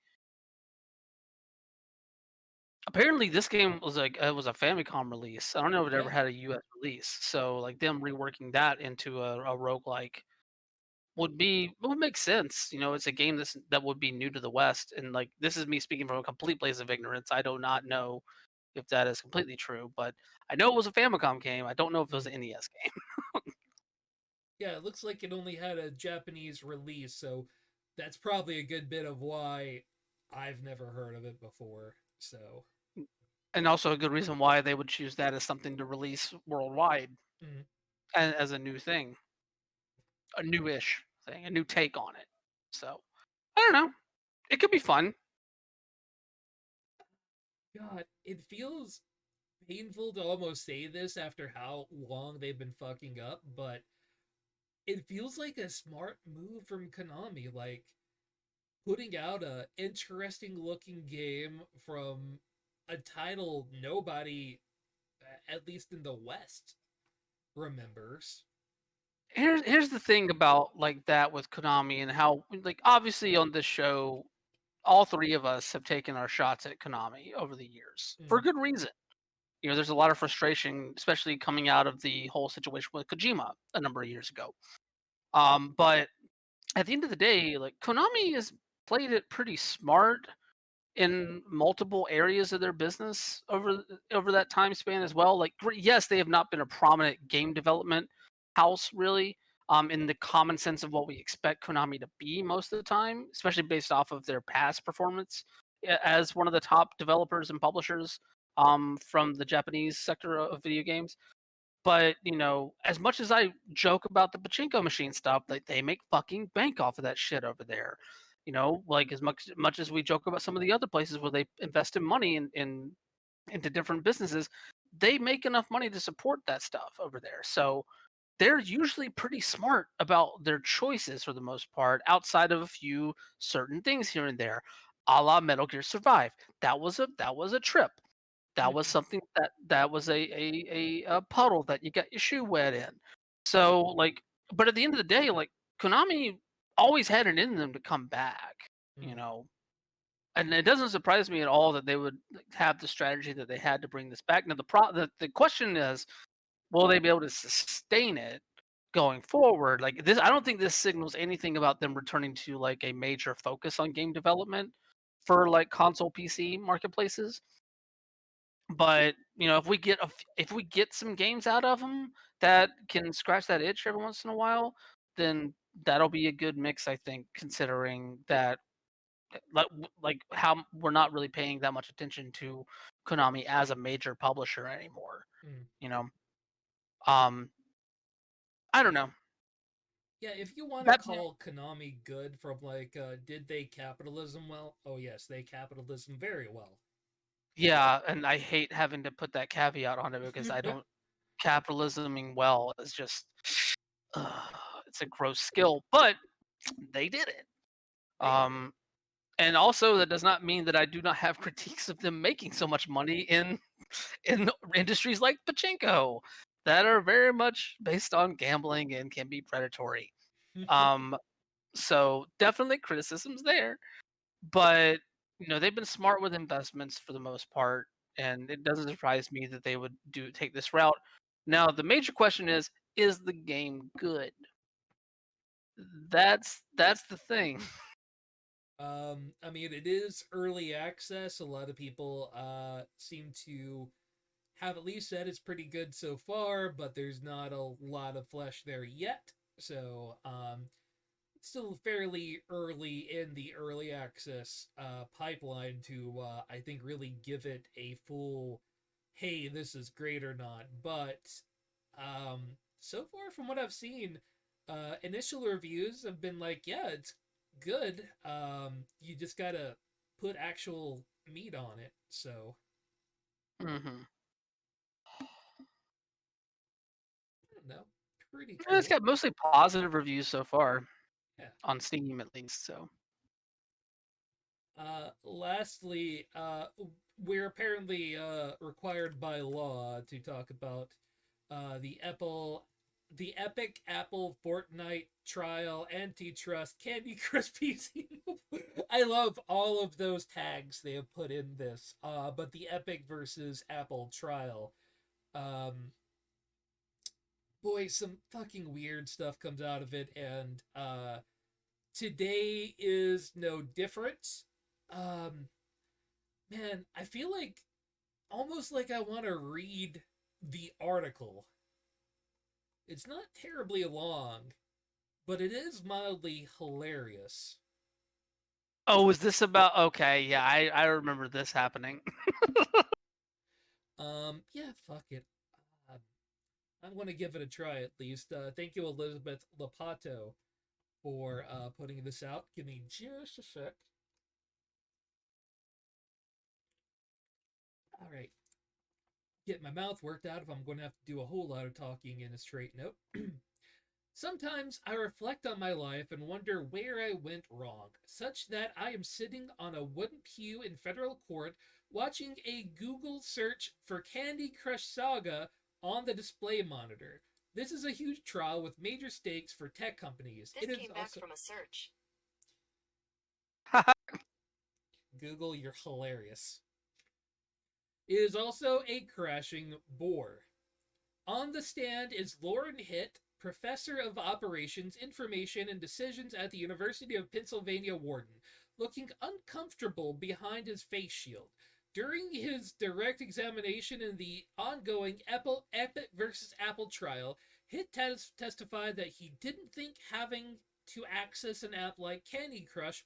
Apparently, this game was like it was a Famicom release. I don't know if it ever Yeah. had a US release. So like them reworking that into a roguelike would make sense. It's a game that would be new to the West, and like this is me speaking from a complete place of ignorance. I do not know if that is completely true, but I know it was a Famicom game. I don't know if it was Mm. an NES game. Yeah, it looks like it only had a Japanese release, so that's probably a good bit of why I've never heard of it before. So, And also a good reason why they would choose that as something to release worldwide mm. and as a new thing, a newish thing, a new take on it. So I don't know. It could be fun. God, it feels painful to almost say this after how long they've been fucking up, but it feels like a smart move from Konami, like putting out a interesting looking game from a title nobody, at least in the West, remembers. Here's the thing about like that with Konami and how like obviously on this show all three of us have taken our shots at Konami over the years for Mm, good reason. There's a lot of frustration, especially coming out of the whole situation with Kojima a number of years ago. But at the end of the day, like Konami has played it pretty smart in multiple areas of their business over that time span as well. Like, yes, they have not been a prominent game development house really, in the common sense of what we expect Konami to be most of the time, especially based off of their past performance as one of the top developers and publishers from the Japanese sector of video games. But as much as I joke about the pachinko machine stuff, like they make fucking bank off of that shit over there. Like as much as we joke about some of the other places where they invest in money into different businesses, they make enough money to support that stuff over there. So they're usually pretty smart about their choices for the most part, outside of a few certain things here and there, a la Metal Gear Survive. That was a trip. That was something that was a puddle that you got your shoe wet in. So like, but at the end of the day, like Konami always had it in them to come back, you mm, know. And it doesn't surprise me at all that they would like, have the strategy that they had to bring this back. Now the question is, will they be able to sustain it going forward? Like this, I don't think this signals anything about them returning to like a major focus on game development for like console PC marketplaces. But if we get some games out of them that can scratch that itch every once in a while, then that'll be a good mix, I think, considering that like how we're not really paying that much attention to Konami as a major publisher anymore. mm. You know, um, I don't know. Yeah, if you want to That call Konami good from like, did they capitalism well? Oh yes, they capitalism very well. Yeah, and I hate having to put that caveat on it because I don't capitalisming well is just uh, it's a gross skill, but they did it. They did it. Um, and also that does not mean that I do not have critiques of them making so much money in industries like pachinko that are very much based on gambling and can be predatory. Um, so definitely criticisms there, but they've been smart with investments for the most part, and it doesn't surprise me that they would take this route. Now the major question is the game good? That's the thing. I mean, it is early access. A lot of people seem to have at least said it's pretty good so far, but there's not a lot of flesh there yet. So, it's still fairly early in the early access pipeline to, I think, really give it a full, hey, this is great or not. But so far, from what I've seen, initial reviews have been like, yeah, it's good. You just gotta put actual meat on it. So, Hmm. I don't know. Pretty It's cool. got mostly positive reviews so far Yeah. on Steam, at least. So Lastly, we're apparently required by law to talk about the epic Apple Fortnite trial antitrust Candy Crush PC. I love all of those tags they have put in this. But the epic versus Apple trial. Um, boy, some fucking weird stuff comes out of it, and today is no different. Um, man, I feel like almost like I want to read the article. It's not terribly long, but it is mildly hilarious. Oh, is this about? Okay, yeah, I remember this happening. Yeah, fuck it. Uh, I'm going to give it a try at least. Thank you, Elizabeth Lapato, for putting this out. Give me just a sec. All right. Get my mouth worked out if I'm going to have to do a whole lot of talking in a straight note. Sometimes I reflect on my life and wonder where I went wrong, such that I am sitting on a wooden pew in federal court watching a Google search for Candy Crush Saga on the display monitor. This is a huge trial with major stakes for tech companies. This came back from a search. Google, you're hilarious. It is also a crashing bore. On the stand is Lauren Hitt, Professor of Operations, Information, and Decisions at the University of Pennsylvania Wharton, looking uncomfortable behind his face shield. During his direct examination in the ongoing Epic versus Apple trial, Hitt testified that he didn't think having to access an app like Candy Crush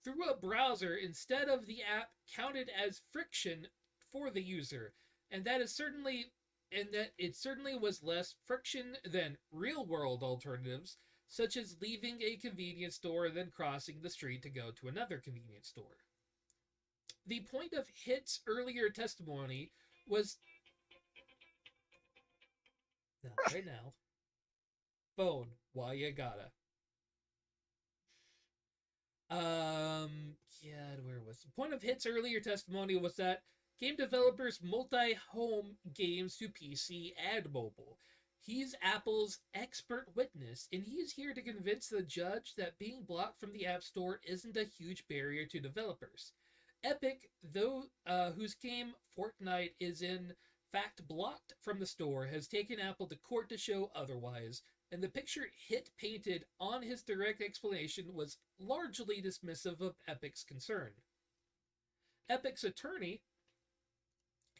through a browser instead of the app counted as friction for the user, and that it certainly was less friction than real-world alternatives, such as leaving a convenience store and then crossing the street to go to another convenience store. The point of Hitt's earlier testimony was not right now. Phone, why you gotta? Yeah, where was the point of Hit's earlier testimony was that game developers multi-home games to PC and mobile. He's Apple's expert witness, and he's here to convince the judge that being blocked from the App Store isn't a huge barrier to developers. Epic, though, whose game Fortnite is in fact blocked from the store, has taken Apple to court to show otherwise, and the picture Hitt painted on his direct explanation was largely dismissive of Epic's concern. Epic's attorney,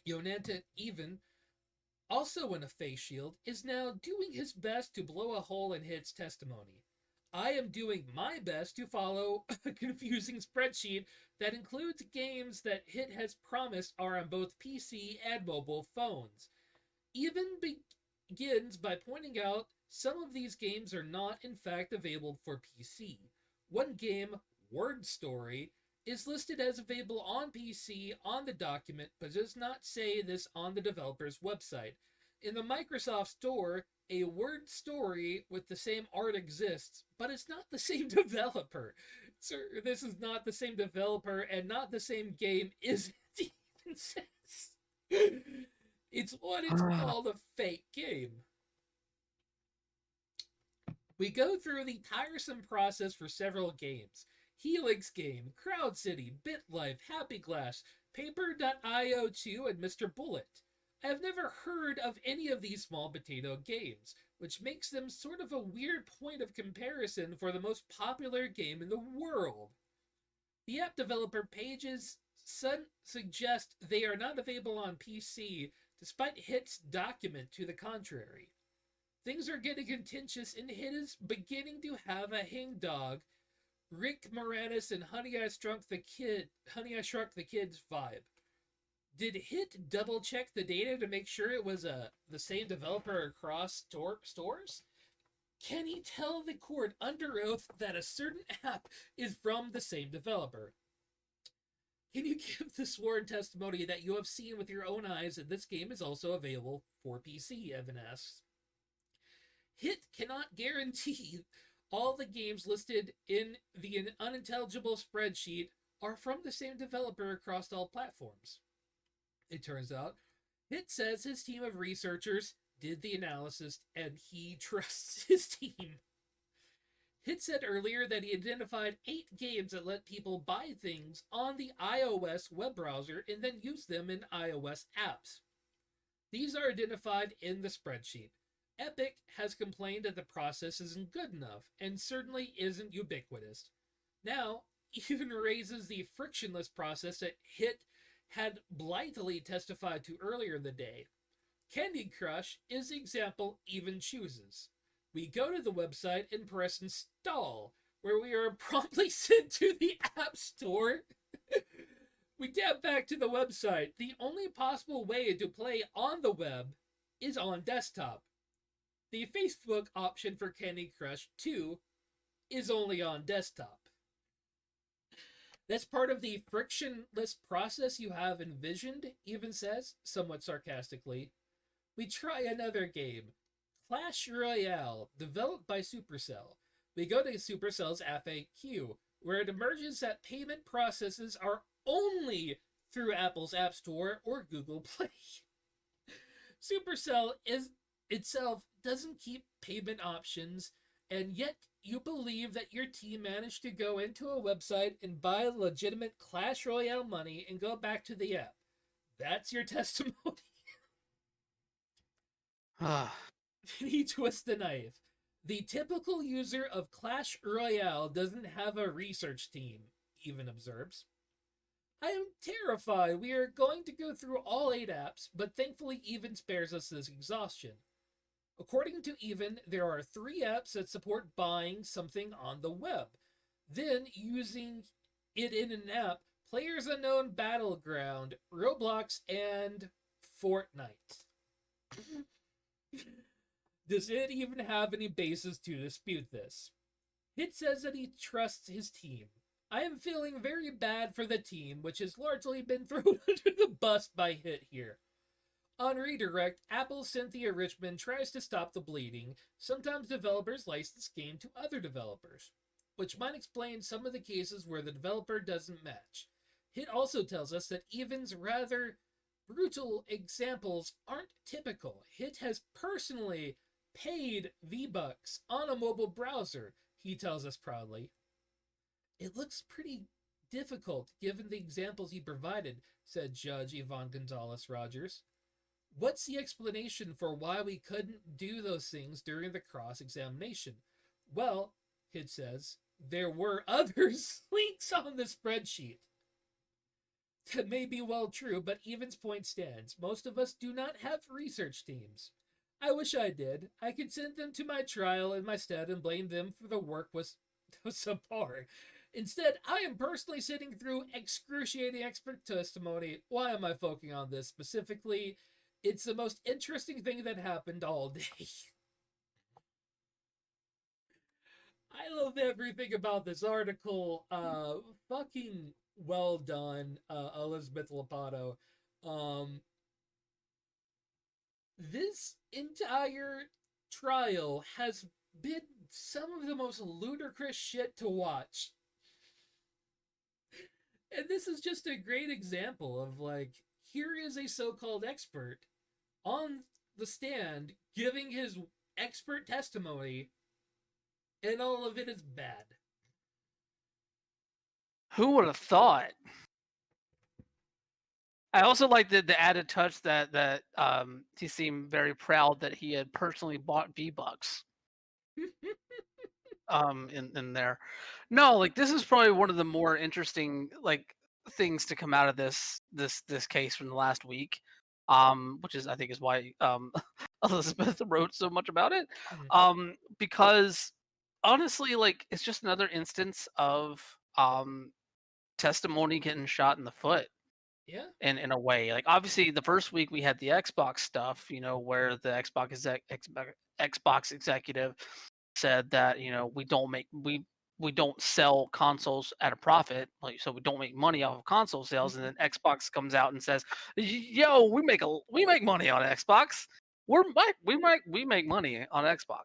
Yonenta Even, also in a face shield, is now doing his best to blow a hole in Hitt's testimony. I am doing my best to follow a confusing spreadsheet that includes games that Hitt has promised are on both PC and mobile phones. Even begins by pointing out some of these games are not in fact available for PC. One game, Word Story, is listed as available on PC on the document, but does not say this on the developer's website. In the Microsoft Store, a Word Story with the same art exists, but it's not the same developer. So this is not the same developer and not the same game, is it even says. It's what it's called, a fake game. We go through the tiresome process for several games. Helix Game, Crowd City, BitLife, Happy Glass, Paper.io 2, and Mr. Bullet. I have never heard of any of these small potato games, which makes them sort of a weird point of comparison for the most popular game in the world. The app developer pages suggest they are not available on PC, despite Hitt's document to the contrary. Things are getting contentious, and Hitt is beginning to have a hangdog, Rick Moranis and Honey I Shrunk the Kids vibe. Did Hitt double check the data to make sure it was the same developer across stores? Can he tell the court under oath that a certain app is from the same developer? Can you give the sworn testimony that you have seen with your own eyes that this game is also available for PC, Evan asks. Hitt cannot guarantee all the games listed in the unintelligible spreadsheet are from the same developer across all platforms. It turns out, Hitt says his team of researchers did the analysis and he trusts his team. Hitt said earlier that he identified 8 games that let people buy things on the iOS web browser and then use them in iOS apps. These are identified in the spreadsheet. Epic has complained that the process isn't good enough and certainly isn't ubiquitous. Now, even raises the frictionless process that Hit had blithely testified to earlier in the day. Candy Crush is the example Even chooses. We go to the website and press install, where we are promptly sent to the App Store. We tap back to the website. The only possible way to play on the web is on desktop. The Facebook option for Candy Crush 2 is only on desktop. That's part of the frictionless process you have envisioned, Even says, somewhat sarcastically. We try another game, Clash Royale, developed by Supercell. We go to Supercell's FAQ, where it emerges that payment processes are only through Apple's App Store or Google Play. Supercell is itself doesn't keep payment options, and yet you believe that your team managed to go into a website and buy legitimate Clash Royale money and go back to the app. That's your testimony. He twists the knife. The typical user of Clash Royale doesn't have a research team, Even observes. I am terrified we are going to go through all 8 apps, but thankfully Even spares us this exhaustion. According to Even, there are 3 apps that support buying something on the web. Then, using it in an app, Players Unknown Battleground, Roblox, and Fortnite. Does it even have any basis to dispute this? Hit says that he trusts his team. I am feeling very bad for the team, which has largely been thrown under the bus by Hit here. On redirect, Apple's Cynthia Richmond tries to stop the bleeding. Sometimes developers license game to other developers, which might explain some of the cases where the developer doesn't match. Hit also tells us that Even's rather brutal examples aren't typical. Hit has personally paid V-Bucks on a mobile browser, he tells us proudly. It looks pretty difficult given the examples he provided, said Judge Yvonne Gonzalez Rogers. What's the explanation for why we couldn't do those things during the cross-examination? Well, Hit says, there were others links on the spreadsheet. That may be well true, but Even's point stands. Most of us do not have research teams. I wish I did. I could send them to my trial in my stead and blame them for the work was subpar. Instead, I am personally sitting through excruciating expert testimony. Why am I focusing on this specifically? It's the most interesting thing that happened all day. I love everything about this article. Fucking well done, Elizabeth Lopato. This entire trial has been some of the most ludicrous shit to watch. And this is just a great example of, like, here is a so-called expert on the stand giving his expert testimony, and all of it is bad. Who would have thought? I also like the added touch that he seemed very proud that he had personally bought V-Bucks. In there. No, like this is probably one of the more interesting things to come out of this case from the last week. Which is I think is why Elizabeth wrote so much about it. Because honestly, like it's just another instance of testimony getting shot in the foot. Yeah. In a way, like obviously the first week we had the Xbox stuff, where the Xbox executive said that we don't sell consoles at a profit, like so we don't make money off of console sales, and then Xbox comes out and says, "Yo, we make money on Xbox. We make money on Xbox,"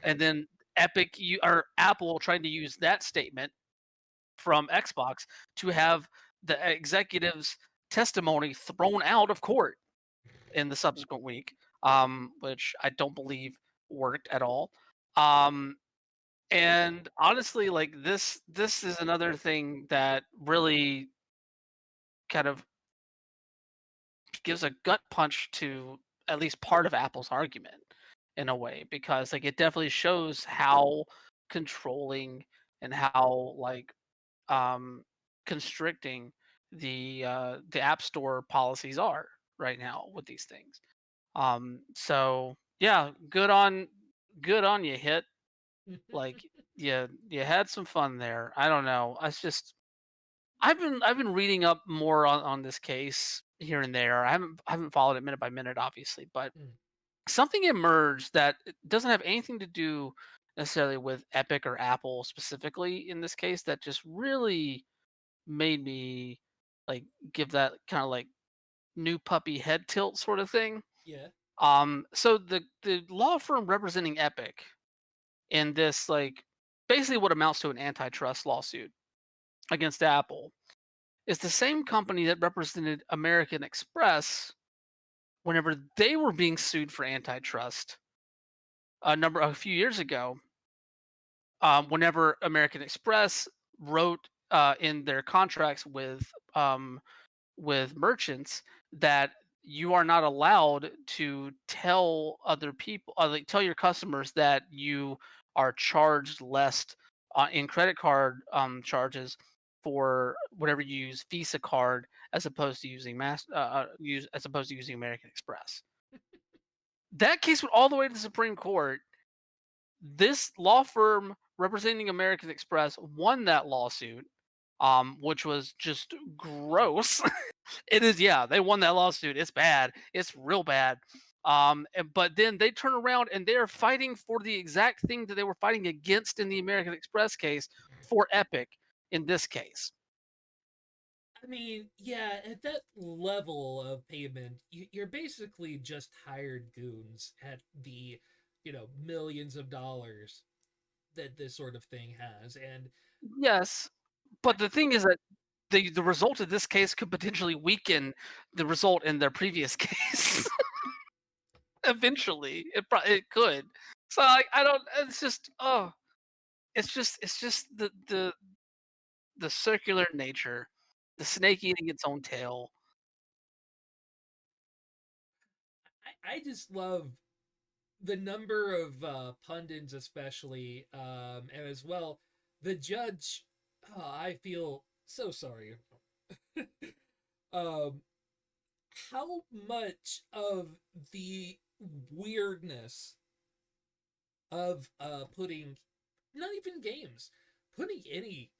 and then Apple trying to use that statement from Xbox to have the executives testimony thrown out of court in the subsequent week, which I don't believe worked at all. And honestly, like this is another thing that really kind of gives a gut punch to at least part of Apple's argument. in a way, because like it definitely shows how controlling and how like um constricting the app store policies are right now with these things. So yeah, good on you, Hit. Like you had some fun there. I don't know. I just I've been reading up more on this case here and there. I haven't followed it minute by minute, obviously, but Mm. something emerged that it doesn't have anything to do necessarily with Epic or Apple specifically in this case that just really made me like give that kind of like new puppy head tilt sort of thing. Yeah. So the law firm representing Epic in this like basically what amounts to an antitrust lawsuit against Apple is the same company that represented American Express whenever they were being sued for antitrust a few years ago. Whenever American Express wrote in their contracts with merchants that you are not allowed to tell other people, like tell your customers that you are charged less in credit card charges for whatever you use Visa card as opposed to using as opposed to using American Express. That case went all the way to the Supreme Court. This law firm representing American Express won that lawsuit, which was just gross. It is, yeah. They won that lawsuit. It's bad. It's real bad. But then they turn around and they are fighting for the exact thing that they were fighting against in the American Express case for Epic in this case. I mean, yeah, at that level of payment, you're basically just hired goons at the, millions of dollars that this sort of thing has. And Yes, I, but the thing is that the result of this case could potentially weaken the result in their previous case. Eventually, it could. So I don't. It's just it's just the circular nature, the snake eating its own tail. I just love the number of pundits, especially, and as well, the judge. Oh, I feel so sorry. um, how much of the weirdness of putting not even games, putting any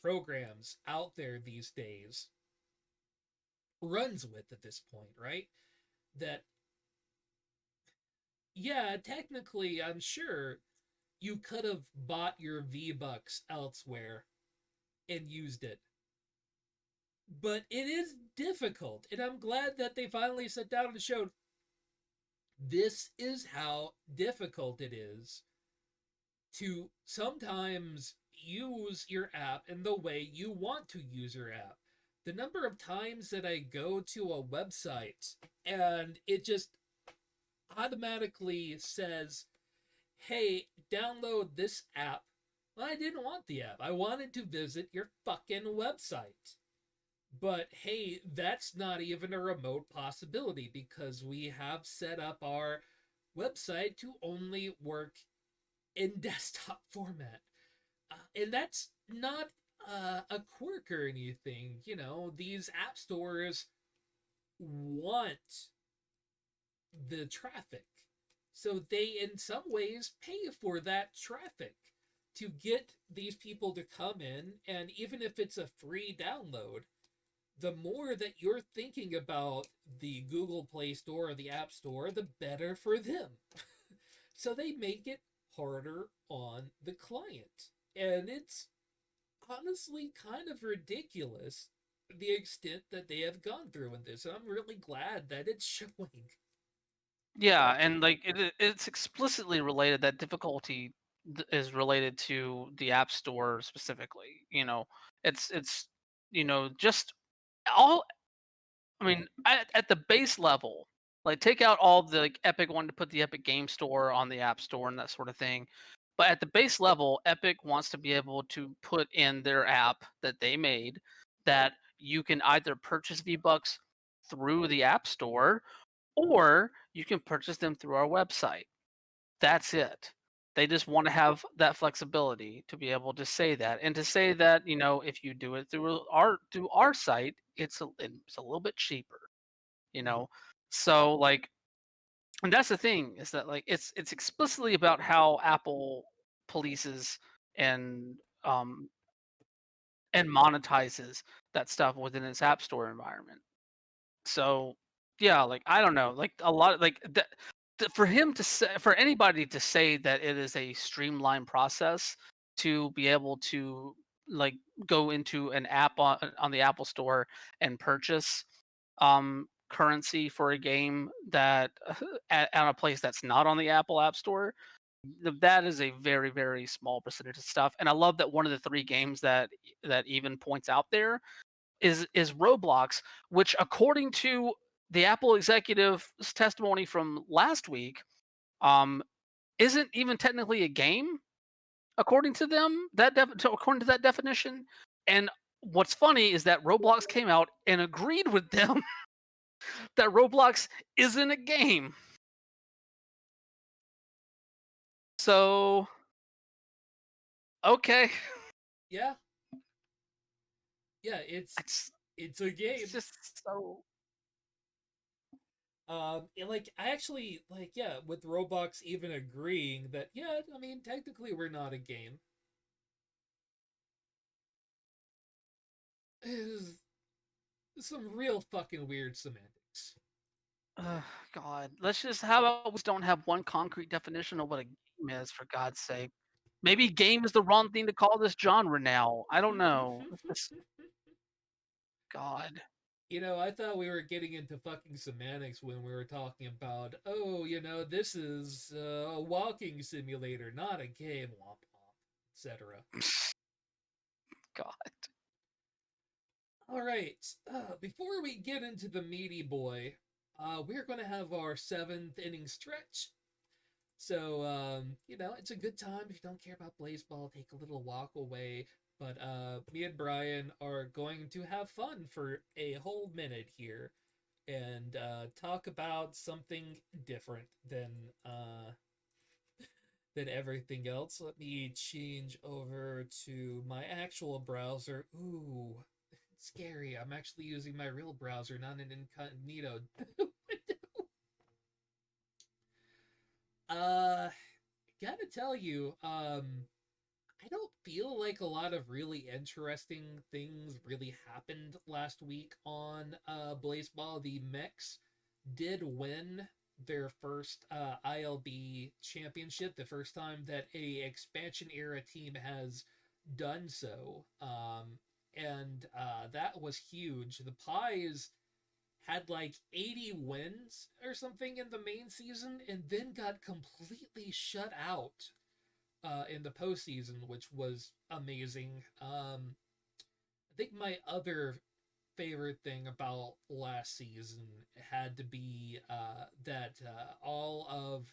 programs out there these days runs with at this point, right? That yeah, technically, I'm sure you could have bought your V Bucks elsewhere and used it. But it is difficult, and I'm glad that they finally sat down and showed this is how difficult it is to sometimes use your app in the way you want to use your app. The number of times that I go to a website and it just automatically says, hey, download this app. Well, I didn't want the app. I wanted to visit your fucking website. But hey, that's not even a remote possibility because we have set up our website to only work in desktop format. And that's not a quirk or anything. These app stores want the traffic. So they, in some ways, pay for that traffic to get these people to come in. And even if it's a free download, the more that you're thinking about the Google Play Store or the App Store, the better for them. So they make it harder on the client. And it's honestly kind of ridiculous the extent that they have gone through in this. And I'm really glad that it's showing. Yeah, and like it's explicitly related that difficulty is related to the App Store specifically. It's just all. I mean, at the base level, like take out all the like Epic wanted to put the Epic Game Store on the App Store and that sort of thing. But at the base level, Epic wants to be able to put in their app that they made that you can either purchase V-Bucks through the App Store or you can purchase them through our website. That's it. They just want to have that flexibility to be able to say that, and to say that if you do it through our site, it's a little bit cheaper. You know, so like, and that's the thing, is that like it's explicitly about how Apple polices and um and monetizes that stuff within its app store environment. So yeah, like I don't know, like a lot, like for him to say, for anybody to say that it is a streamlined process to be able to like go into an app on the Apple Store and purchase currency for a game that at a place that's not on the Apple App Store, that is a very, very small percentage of stuff. And I love that one of the three games that even points out there is Roblox, which according to the Apple executive's testimony from last week, um, isn't even technically a game according to them. According to that definition. And what's funny is that Roblox came out and agreed with them that Roblox isn't a game. So okay, Yeah, yeah, it's it's a it's game. just so. And like I actually like, yeah, with Roblox even agreeing that, yeah, I mean technically we're not a game, is some real fucking weird semantics. God, let's just, how about we just don't have one concrete definition of what a game is, for God's sake. Maybe game is the wrong thing to call this genre now. I don't know. It's just, God. I thought we were getting into fucking semantics when we were talking about, oh, this is a walking simulator, not a game, womp womp, etc. God. All right, before we get into the meaty boy, we're going to have our seventh inning stretch. So, it's a good time if you don't care about baseball, take a little walk away. But me and Brian are going to have fun for a whole minute here and talk about something different than everything else. Let me change over to my actual browser. Ooh, it's scary. I'm actually using my real browser, not an incognito. uh, gotta tell you, I don't feel like a lot of really interesting things really happened last week on Blaseball. The Mechs did win their first ILB championship, the first time that a expansion era team has done so. And that was huge. The Pies had like 80 wins or something in the main season and then got completely shut out in the postseason, which was amazing. I think my other favorite thing about last season had to be that all of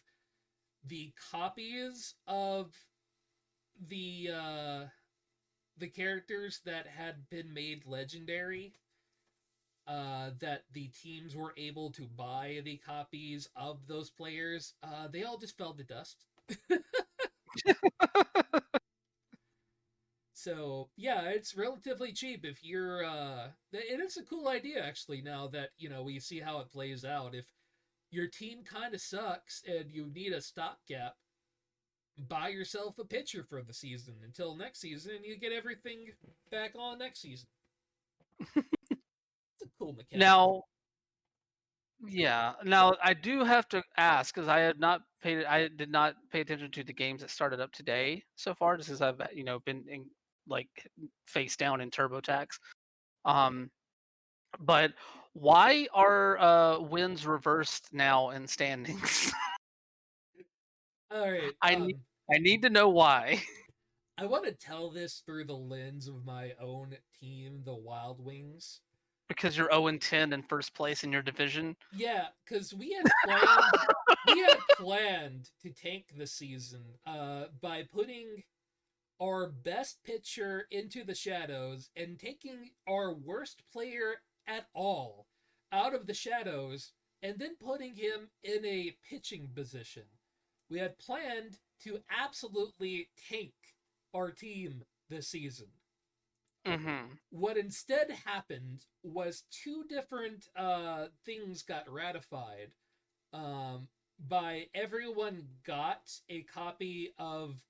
the copies of the uh, the characters that had been made legendary, that the teams were able to buy the copies of those players, they all just fell to dust. So yeah, it's relatively cheap if you're. It is a cool idea actually. Now that we see how it plays out. If your team kind of sucks and you need a stopgap, buy yourself a pitcher for the season until next season, and you get everything back on next season. It's a cool mechanic. Now, yeah. Now I do have to ask, because I did not pay attention to the games that started up today so far, just as I've been in, like, face down in TurboTax. Um, but why are wins reversed now in standings? All right. I need I need to know why. I want to tell this through the lens of my own team, the Wild Wings. Because you're 0-10 in first place in your division. Yeah, because we had planned to tank the season by putting our best pitcher into the shadows and taking our worst player at all out of the shadows and then putting him in a pitching position, we had planned to absolutely tank our team this season. Mm-hmm. What instead happened was two different things got ratified. Um, by everyone got a copy of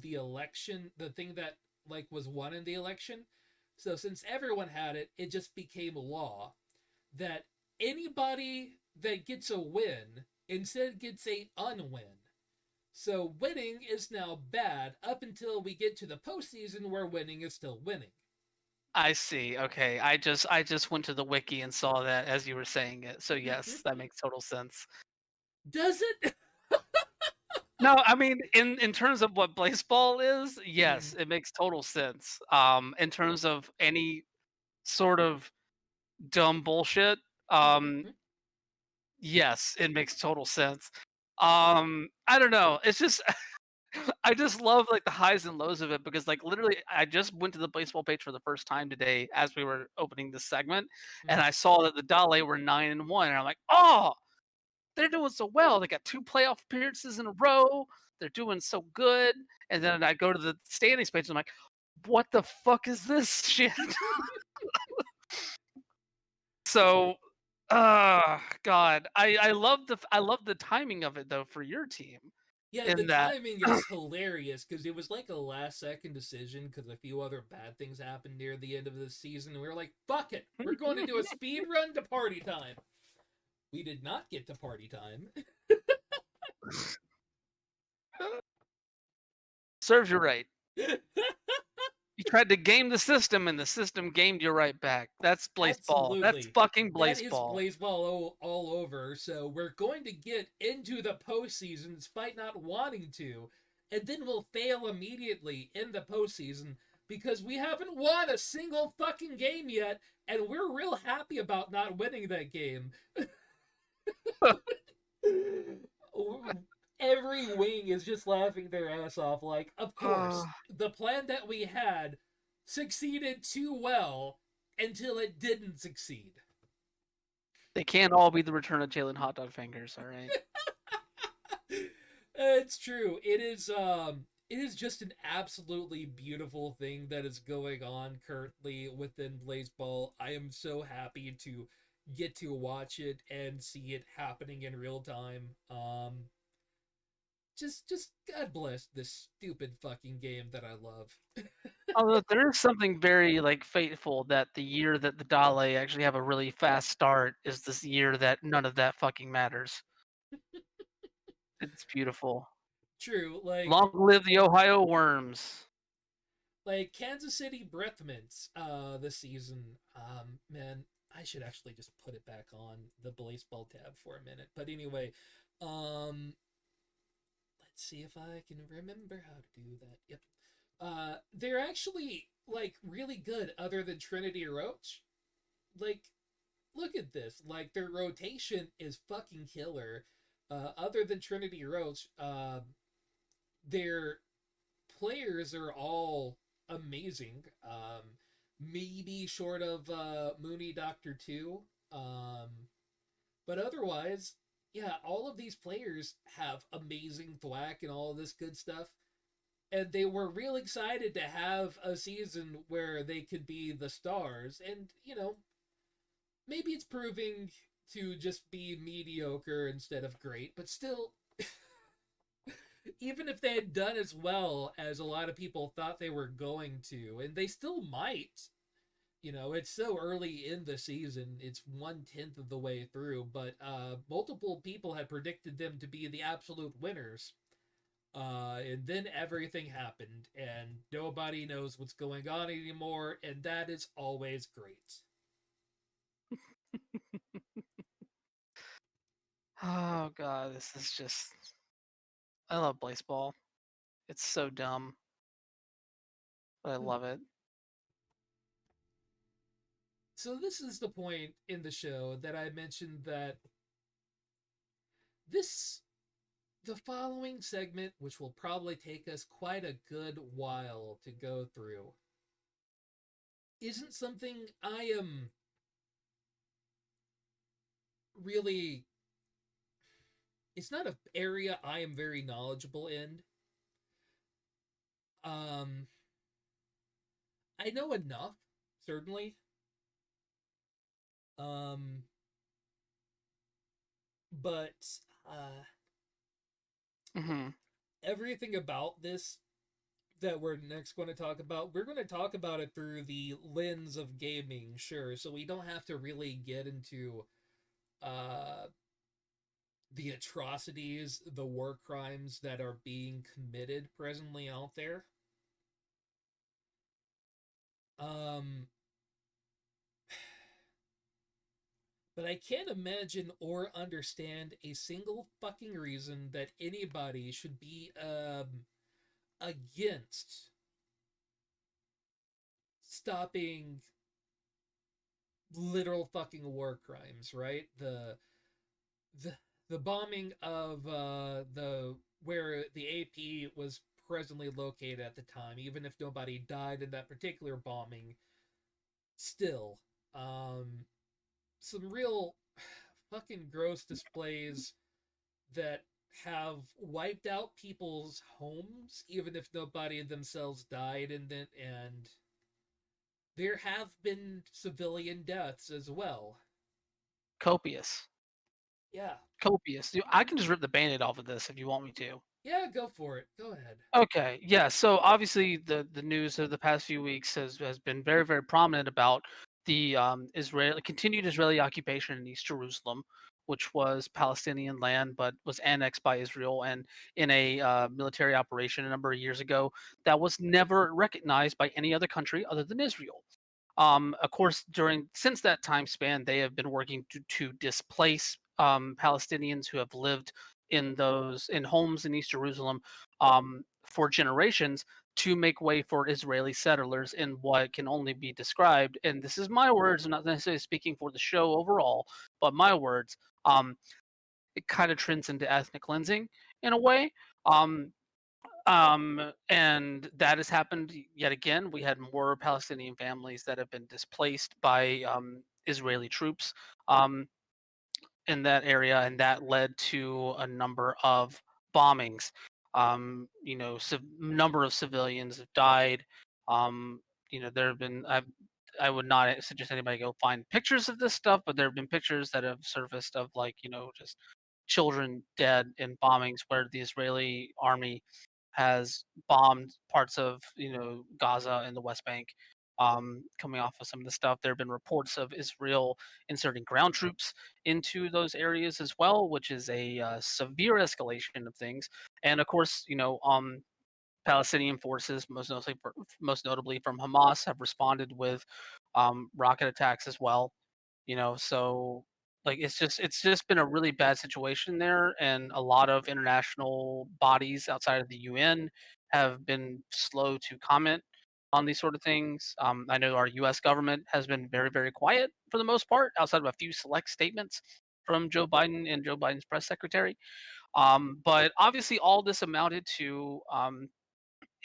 the election, the thing that like was won in the election. So since everyone had it, it just became law that anybody that gets a win instead gets a unwin. So winning is now bad up until we get to the postseason where winning is still winning. I see. Okay. I just went to the wiki and saw that as you were saying it. So yes, that makes total sense. Does it? No, I mean in terms of what baseball is, Mhm. yes, it makes total sense. In terms of any sort of dumb bullshit, um, yes, it makes total sense. I don't know. It's just I just love like the highs and lows of it because like literally I just went to the baseball page for the first time today as we were opening this segment and I saw that the Dale were 9-1 and I'm like, "Oh, they're doing so well. They got two playoff appearances in a row. They're doing so good." And then I go to the standings page and I'm like, "What the fuck is this shit?" So, God, I love the timing of it though for your team Yeah, the in that. timing is hilarious because it was like a last second decision because a few other bad things happened near the end of the season. And we were like, fuck it, we're going to do a speed run to party time. We did not get to party time. Serves you right. You tried to game the system, and the system gamed you right back. That's baseball. That's Absolutely. fucking That is baseball. Blazeball all over. So we're going to get into the postseason despite not wanting to. And then we'll fail immediately in the postseason because we haven't won a single fucking game yet. And we're real happy about not winning that game. Every wing is just laughing their ass off. Like, of Uh, course, the plan that we had succeeded too well until it didn't succeed. they can't all be the return of Jalen Hot Dog Fingers. All right. It's true. It is just an absolutely beautiful thing that is going on currently within Blazeball. I am so happy to get to watch it and see it happening in real time. Just God bless this stupid fucking game that I love. Although there is something very like fateful that the year that the Dale actually have a really fast start is this year that none of that fucking matters. It's beautiful. True, Long live the Ohio Worms. like Kansas City Breath Mints this season. Man, I should actually just put it back on the baseball tab for a minute. But anyway, um let's see if I can remember how to do that. Yep. They're actually like really good other than Trinity Roach. Like look at this. Like their rotation is fucking killer. Other than Trinity Roach, their players are all amazing. Maybe short of Mooney Doctor 2. Um, but otherwise, yeah, all of these players have amazing thwack and all of this good stuff. And they were real excited to have a season where they could be the stars. And, you know, maybe it's proving to just be mediocre instead of great, but still, even if they had done as well as a lot of people thought they were going to, and they still might, you know, it's so early in the season, it's 1/10 of the way through, but multiple people had predicted them to be the absolute winners. And then everything happened, and nobody knows what's going on anymore, and that is always great. Oh god, this is just. I love baseball. It's so dumb, but I love it. So, this is the point in the show that I mentioned that this the following segment, which will probably take us quite a good while to go through, isn't something I am really it's not an area I am very knowledgeable in. Um, I know enough, certainly. Um, but uh, Hmm. everything about this that we're next going to talk about, we're going to talk about it through the lens of gaming, sure. So we don't have to really get into uh, the atrocities, the war crimes that are being committed presently out there. Um, but I can't imagine or understand a single fucking reason that anybody should be against stopping literal fucking war crimes, right? The the bombing of the where the AP was presently located at the time, even if nobody died in that particular bombing, still, um, some real fucking gross displays that have wiped out people's homes, even if nobody themselves died in it, and there have been civilian deaths as well. Copious, Yeah. copious. I can just rip the band-aid off of this if you want me to. Yeah, go for it. Go ahead. Okay, yeah. So obviously, the news of the past few weeks has been very very prominent about the Israel continued Israeli occupation in East Jerusalem, which was Palestinian land but was annexed by Israel, and in a military operation a number of years ago that was never recognized by any other country other than Israel. Of course, during since that time span, they have been working to displace Palestinians who have lived in those in homes in East Jerusalem for generations to make way for Israeli settlers in what can only be described, and this is my words, I'm not necessarily speaking for the show overall, but my words. It kind of trends into ethnic cleansing in a way. Um, and that has happened yet again. We had more Palestinian families that have been displaced by Israeli troops um, in that area, and that led to a number of bombings. Number of civilians have died. Um, there have been. I would not suggest anybody go find pictures of this stuff, but there have been pictures that have surfaced of like just children dead in bombings where the Israeli army has bombed parts of Gaza and the West Bank. Coming off of some of the stuff, there have been reports of Israel inserting ground troops into those areas as well, which is a severe escalation of things. And of course, Palestinian forces, most notably from Hamas, have responded with rocket attacks as well. So like it's just been a really bad situation there, and a lot of international bodies outside of the UN have been slow to comment on these sort of things. I know our U.S. government has been very very quiet for the most part, outside of a few select statements from Joe Biden and Joe Biden's press secretary. But obviously, all this amounted to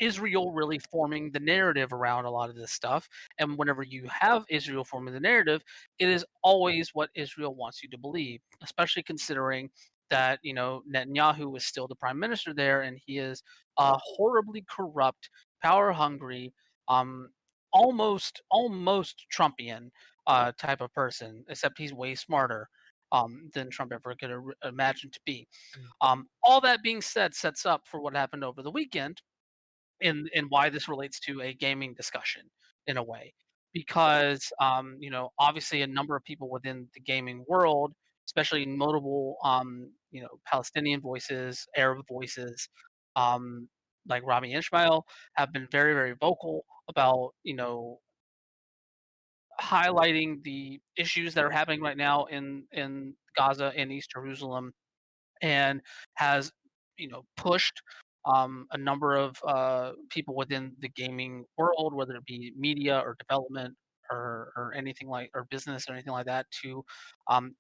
Israel really forming the narrative around a lot of this stuff. And whenever you have Israel forming the narrative, it is always what Israel wants you to believe, especially considering that, Netanyahu is still the prime minister there and he is a horribly corrupt, power hungry, um, almost Trumpian type of person, except he's way smarter than Trump ever could imagine to be. Mm. All that being said, sets up for what happened over the weekend and why this relates to a gaming discussion in a way because obviously a number of people within the gaming world, especially notable Palestinian voices, Arab voices, um, like Rami Ishmael, have been very very vocal about highlighting the issues that are happening right now in Gaza and East Jerusalem, and has pushed a number of people within the gaming world, whether it be media or development or anything like or business or anything like that, to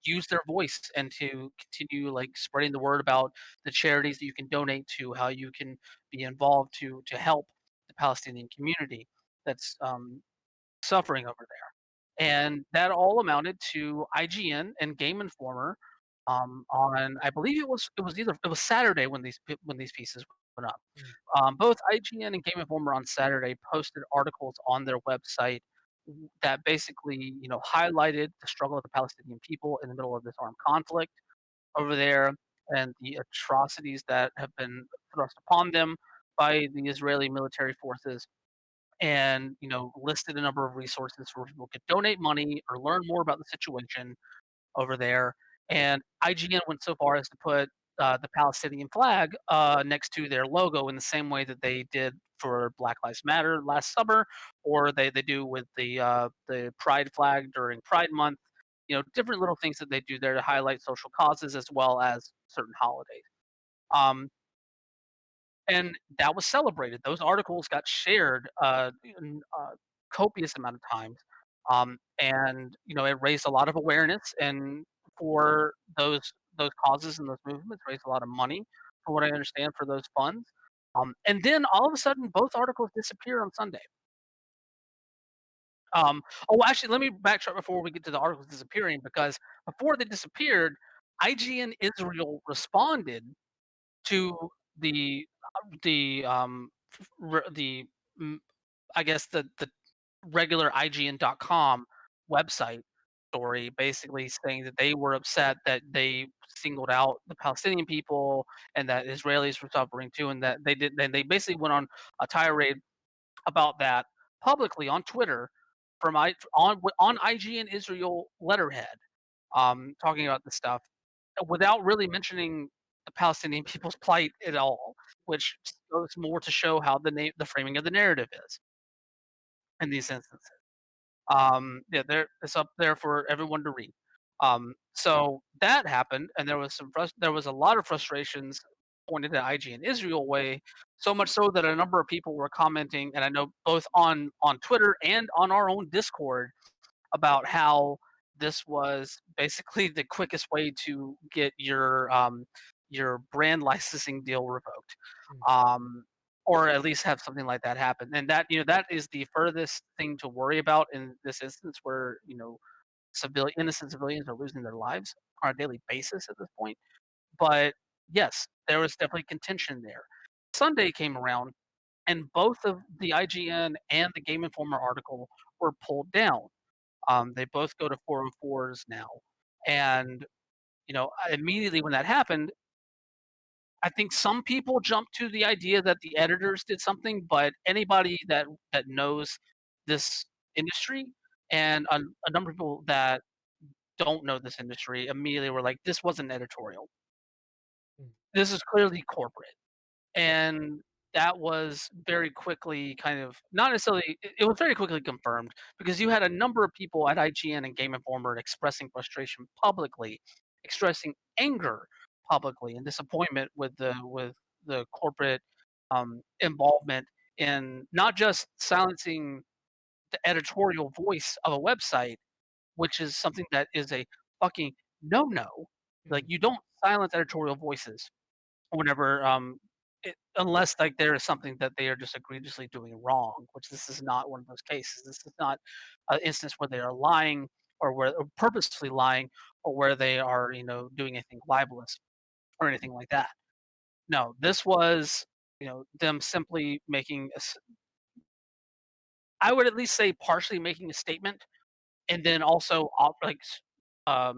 use their voice and to continue like spreading the word about the charities that you can donate to, how you can be involved to help the Palestinian community that's suffering over there. And that all amounted to IGN and Game Informer on I believe it was Saturday when these pieces went up. Mm, Both IGN and Game Informer on Saturday posted articles on their website that basically, highlighted the struggle of the Palestinian people in the middle of this armed conflict over there and the atrocities that have been thrust upon them by the Israeli military forces, and listed a number of resources where people could donate money or learn more about the situation over there. And IGN went so far as to put the Palestinian flag next to their logo in the same way that they did for Black Lives Matter last summer, or they do with the Pride flag during Pride Month. Different little things that they do there to highlight social causes as well as certain holidays. Um, and that was celebrated. Those articles got shared in copious amount of times, and it raised a lot of awareness and for those causes and those movements, raised a lot of money, from what I understand, for those funds. And then all of a sudden, both articles disappear on Sunday. Oh, actually, let me backtrack before we get to the articles disappearing, because before they disappeared, IGN Israel responded to the the mm, I guess the regular IGN.com website story, basically saying that they were upset that they singled out the Palestinian people and that Israelis were suffering too, and that they did. Then they basically went on a tirade about that publicly on Twitter from on IGN Israel letterhead, talking about this stuff without really mentioning the Palestinian people's plight at all, which goes more to show how the framing of the narrative is in these instances. Yeah, it's up there for everyone to read. So that happened, and there was a lot of frustrations pointed at IGN Israel way, so much so that a number of people were commenting, and I know both on Twitter and on our own Discord, about how this was basically the quickest way to get your brand licensing deal revoked, mm, um, or at least have something like that happen. And that is the furthest thing to worry about in this instance, where innocent civilians are losing their lives on a daily basis at this point. But yes, there was definitely contention there. Sunday came around, and both of the IGN and the Game Informer article were pulled down. They both go to 404s now. And, immediately when that happened, I think some people jumped to the idea that the editors did something, but anybody that knows this industry, and a number of people that don't know this industry, immediately were like, this wasn't editorial. mm. This is clearly corporate. And that was very quickly kind of not necessarily it was very quickly confirmed, because you had a number of people at IGN and Game Informer expressing frustration publicly, expressing anger publicly, and disappointment with the corporate involvement in not just silencing the editorial voice of a website, which is something that is a fucking no. Like, Mm. you don't silence editorial voices whenever unless like there is something that they are just egregiously doing wrong, which this is not one of those cases. This is not an instance where they are lying, or purposely lying, or where they are doing anything libelous or anything like that. No, this was them simply I would at least say partially making a statement, and then also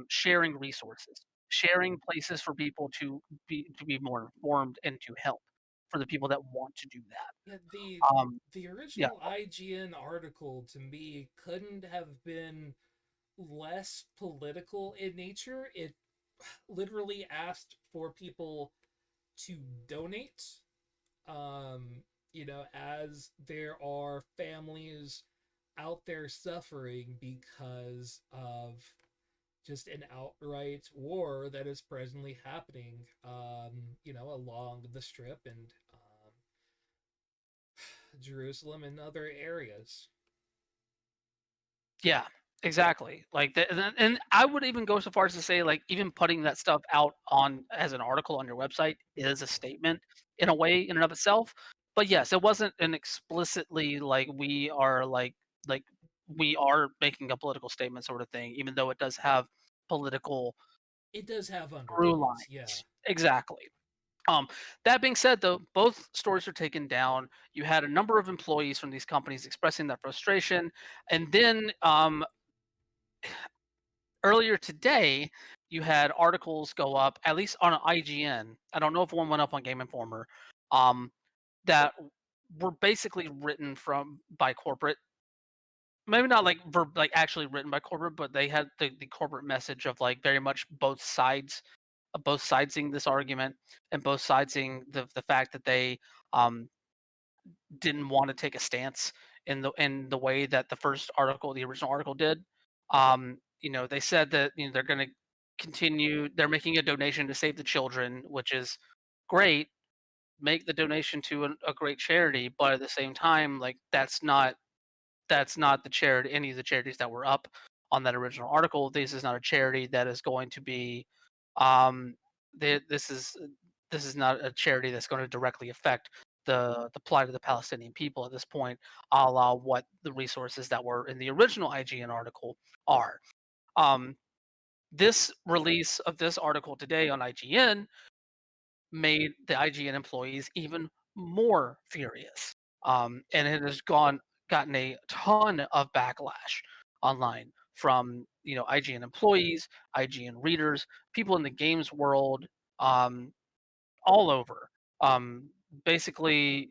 sharing resources, sharing places for people to be more informed and to help for the people that want to do that. Yeah, Um, the yeah, original IGN article to me couldn't have been less political in nature. It literally asked for people to donate. Um, as there are families out there suffering because of just an outright war that is presently happening, along the strip and Jerusalem and other areas. yeah, exactly. Like that, and I would even go so far as to say, like, even putting that stuff out on as an article on your website is a statement in a way in and of itself. But yes, it wasn't an explicitly like like we are making a political statement sort of thing, even though it does have political It does have through undertones, yeah. lines. Exactly. Um, that being said, though, both stories are taken down. You had a number of employees from these companies expressing that frustration, and then earlier today, you had articles go up, at least on IGN. I don't know if one went up on Game Informer, um, that were basically written by corporate. Maybe not like like actually written by corporate, but they had the corporate message of like very much both sidesing this argument and both sidesing the fact that they um, didn't want to take a stance in the way that the original article did. They said that they're going to continue. They're making a donation to save the children, which is great. Make the donation to a great charity, but at the same time, like that's not the charity. Any of the charities that were up on that original article. This is not a charity that is going to be. Um, this is not a charity that's going to directly affect the plight of the Palestinian people at this point, a la what the resources that were in the original IGN article are. Um, this release of this article today on IGN made the IGN employees even more furious. And it has gotten a ton of backlash online from IGN employees, IGN readers, people in the games world, um, all over. Um, Basically,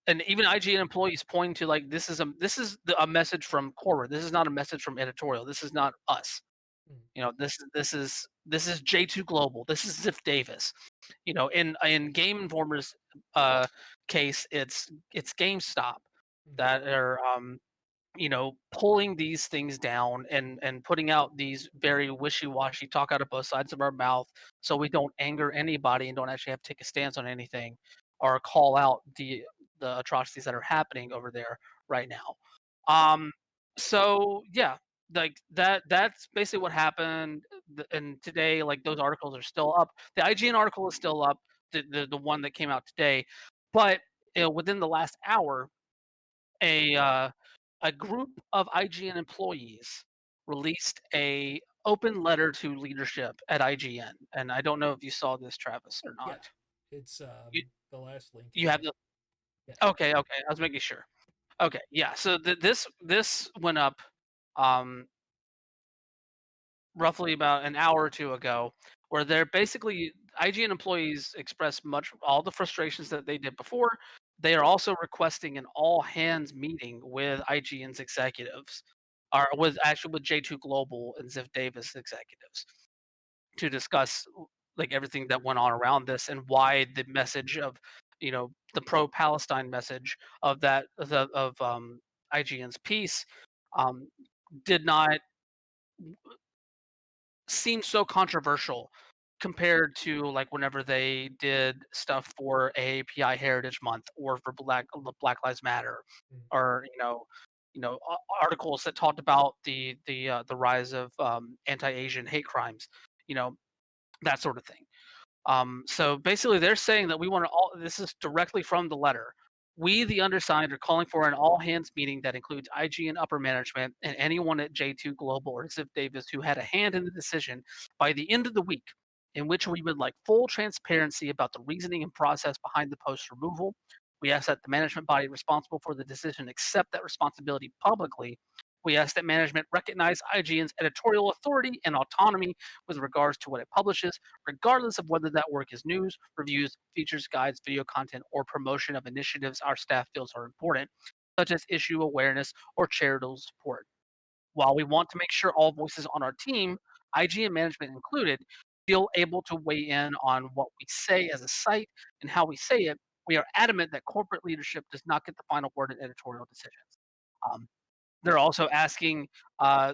and even IGN employees pointing to like a message from corporate. This is not a message from editorial. This is not us. Mm. This is J2 Global. This is Ziff Davis. In Game Informer's case, it's GameStop Mm. that are pulling these things down and putting out these very wishy-washy talk out of both sides of our mouth, so we don't anger anybody and don't actually have to take a stance on anything or call out the atrocities that are happening over there right now. Um, so yeah, like that's basically what happened. And today, like those articles are still up. The IGN article is still up, the one that came out today, but within the last hour, a a group of IGN employees released a open letter to leadership at IGN, and I don't know if you saw this, Travis, or Yeah, not. it's You the last link you is have up. the Yeah. okay, okay. I was making sure. Okay, yeah. So this went up um, roughly about an hour or two ago, where they're basically IGN employees expressed much all the frustrations that they did before. They are also requesting an all hands meeting with IGN's executives, or with J2 Global and Ziff Davis executives to discuss like everything that went on around this and why the message of the pro Palestine message of IGN's piece um, did not seem so controversial compared to like whenever they did stuff for AAPI Heritage Month or for Black Lives Matter, Mm. or articles that talked about the rise of anti-Asian hate crimes, you know that sort of thing. So basically, they're saying that we want to all. This is directly from the letter. We, the undersigned, are calling for an all hands meeting that includes IGN upper management and anyone at J2 Global or Ziff Davis who had a hand in the decision by the end of the week, in which we would like full transparency about the reasoning and process behind the post removal. We ask that the management body responsible for the decision accept that responsibility publicly. We ask that management recognize IGN's editorial authority and autonomy with regards to what it publishes, regardless of whether that work is news, reviews, features, guides, video content, or promotion of initiatives our staff feels are important, such as issue awareness or charitable support. While we want to make sure all voices on our team, IGN management included, feel able to weigh in on what we say as a site and how we say it, we are adamant that corporate leadership does not get the final word in editorial decisions. Um, they're also asking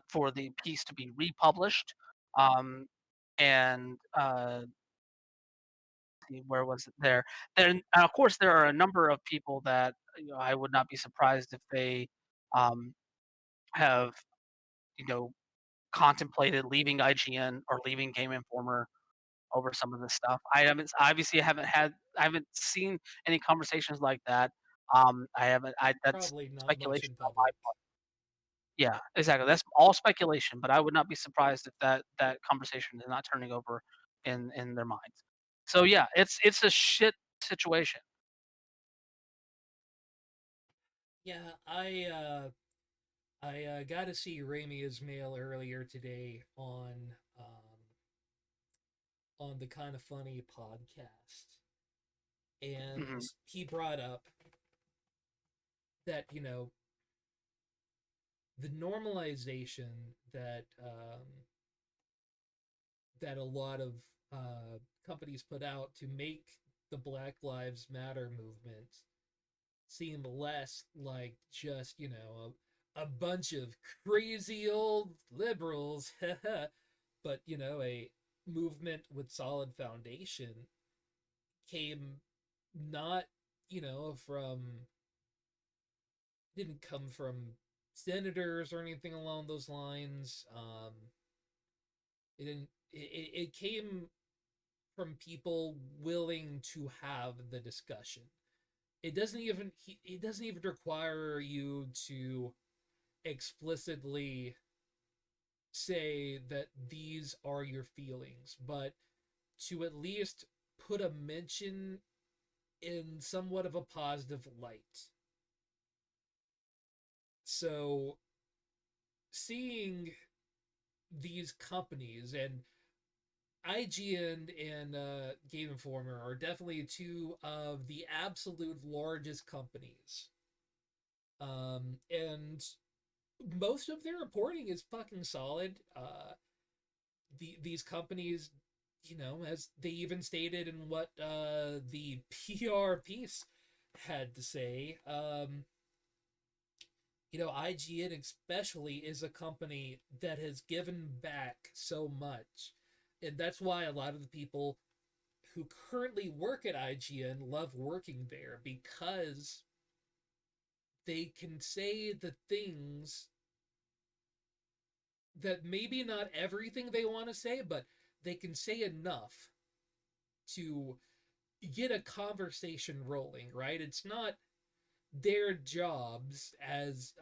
for the piece to be republished. And where was it there? Then, of course, there are a number of people that I would not be surprised if they um, have you know contemplated leaving IGN or leaving Game Informer over some of this stuff. I haven't seen any conversations like that. I haven't. That's Probably not much speculation in on my public. part. Yeah, exactly. That's all speculation, but I would not be surprised if that conversation is not turning over in their minds. So yeah, it's a shit situation. Yeah, I got to see Raimi Ismail earlier today on the Kind of Funny podcast, and Hmm. he brought up that the normalization that a lot of companies put out to make the Black Lives Matter movement seem less like just a bunch of crazy old liberals, but a movement with solid foundation came not from didn't come from senators or anything along those lines. It didn't. It came from people willing to have the discussion. It doesn't even require you to explicitly say that these are your feelings, but to at least put a mention in somewhat of a positive light. So seeing these companies and IGN and Game Informer are definitely two of the absolute largest companies. And most of their reporting is fucking solid. These companies, as they even stated in what the PR piece had to say, IGN especially is a company that has given back so much. And that's why a lot of the people who currently work at IGN love working there because they can say the things that maybe not everything they want to say, but they can say enough to get a conversation rolling, right? It's not their jobs as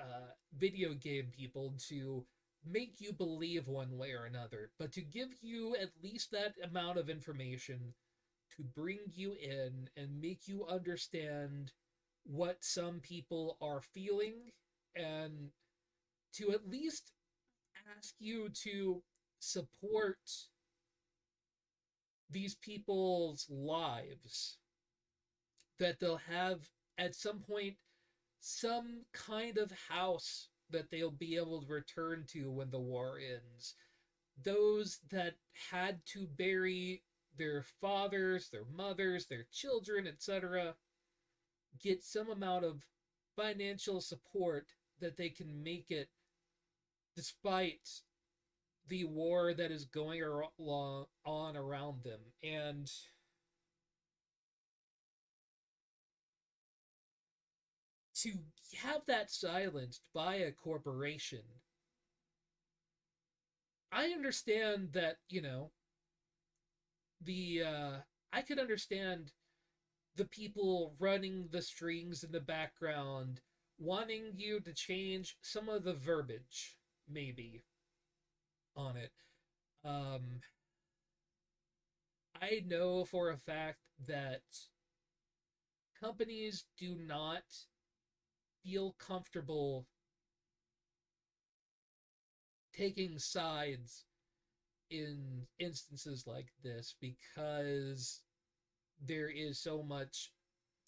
video game people to make you believe one way or another, but to give you at least that amount of information to bring you in and make you understand what some people are feeling and to at least ask you to support these people's lives that they'll have at some point some kind of house that they'll be able to return to when the war ends. Those that had to bury their fathers, their mothers, their children, etc., get some amount of financial support that they can make it despite the war that is going on around them. And to have that silenced by a corporation, I understand that, the I could understand the people running the strings in the background wanting you to change some of the verbiage maybe on it. Um I know for a fact that companies do not feel comfortable taking sides in instances like this because there is so much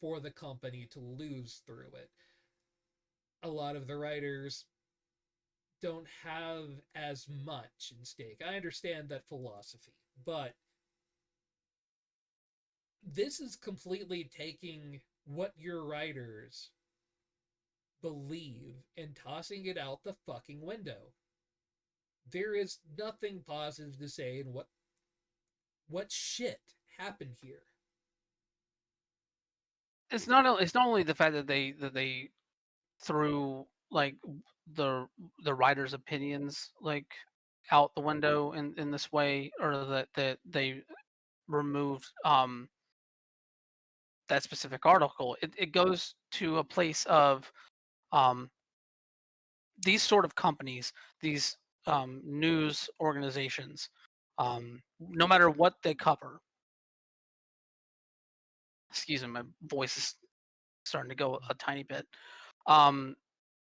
for the company to lose through it. A lot of the writers don't have as much in stake. I understand that philosophy, but this is completely taking what your writers believe and tossing it out the fucking window. There is nothing positive to say in what shit happened here. It's not only the fact that they threw like the the writer's opinions like out the window in this way, or that they removed that specific article. It goes to a place of um these sort of companies, these news organizations, no matter what they cover, excuse me, my voice is starting to go a tiny bit. Um,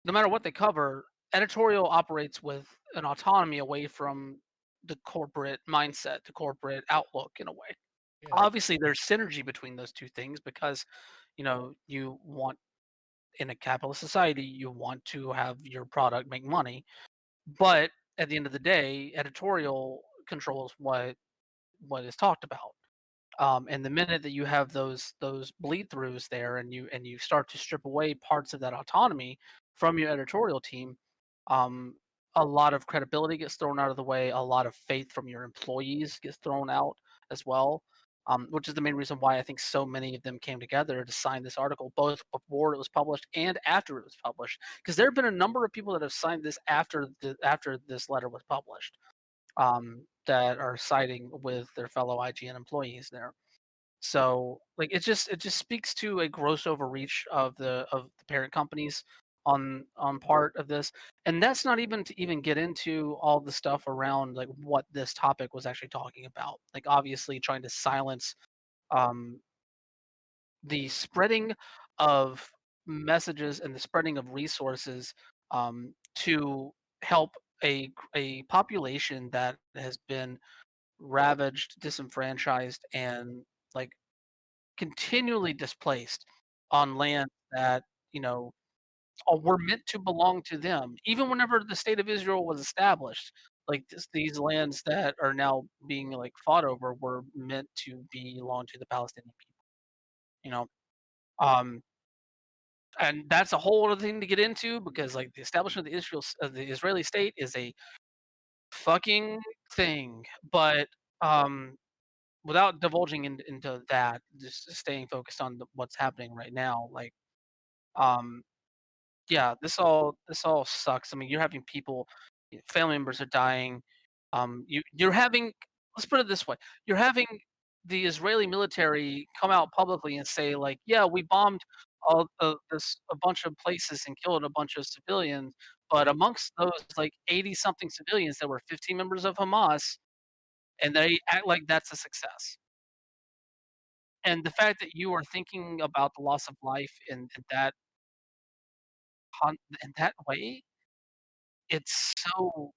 no matter what they cover, editorial operates with an autonomy away from the corporate mindset, the corporate outlook in a way. Yeah. Obviously, there's synergy between those two things because, you want in a capitalist society, you want to have your product make money. But at the end of the day, editorial controls what is talked about. And the minute that you have those bleed throughs there, and you start to strip away parts of that autonomy from your editorial team, um, a lot of credibility gets thrown out of the way. A lot of faith from your employees gets thrown out as well. Which is the main reason why I think so many of them came together to sign this article, both before it was published and after it was published. Because there have been a number of people that have signed this after this letter was published, that are siding with their fellow IGN employees there. So like it just speaks to a gross overreach of the parent companies on part of this. And that's not even to even get into all the stuff around like what this topic was actually talking about. Like obviously trying to silence um the spreading of messages and the spreading of resources, to help a population that has been ravaged, disenfranchised, and like continually displaced on land that you know were meant to belong to them. Even whenever the state of Israel was established, like these lands that are now being like fought over were meant to belong to the Palestinian people. You know, um, and that's a whole other thing to get into because like the establishment of the Israeli state is a fucking thing. But um, without divulging into that, just staying focused on what's happening right now, like um, yeah, this all sucks. I mean, you're having people, family members are dying. You're having, let's put it this way, you're having the Israeli military come out publicly and say like, yeah, we bombed a bunch of places and killed a bunch of civilians, but amongst those like 80 something civilians, there were 15 members of Hamas, and they act like that's a success. And the fact that you are thinking about the loss of life in that way, it's so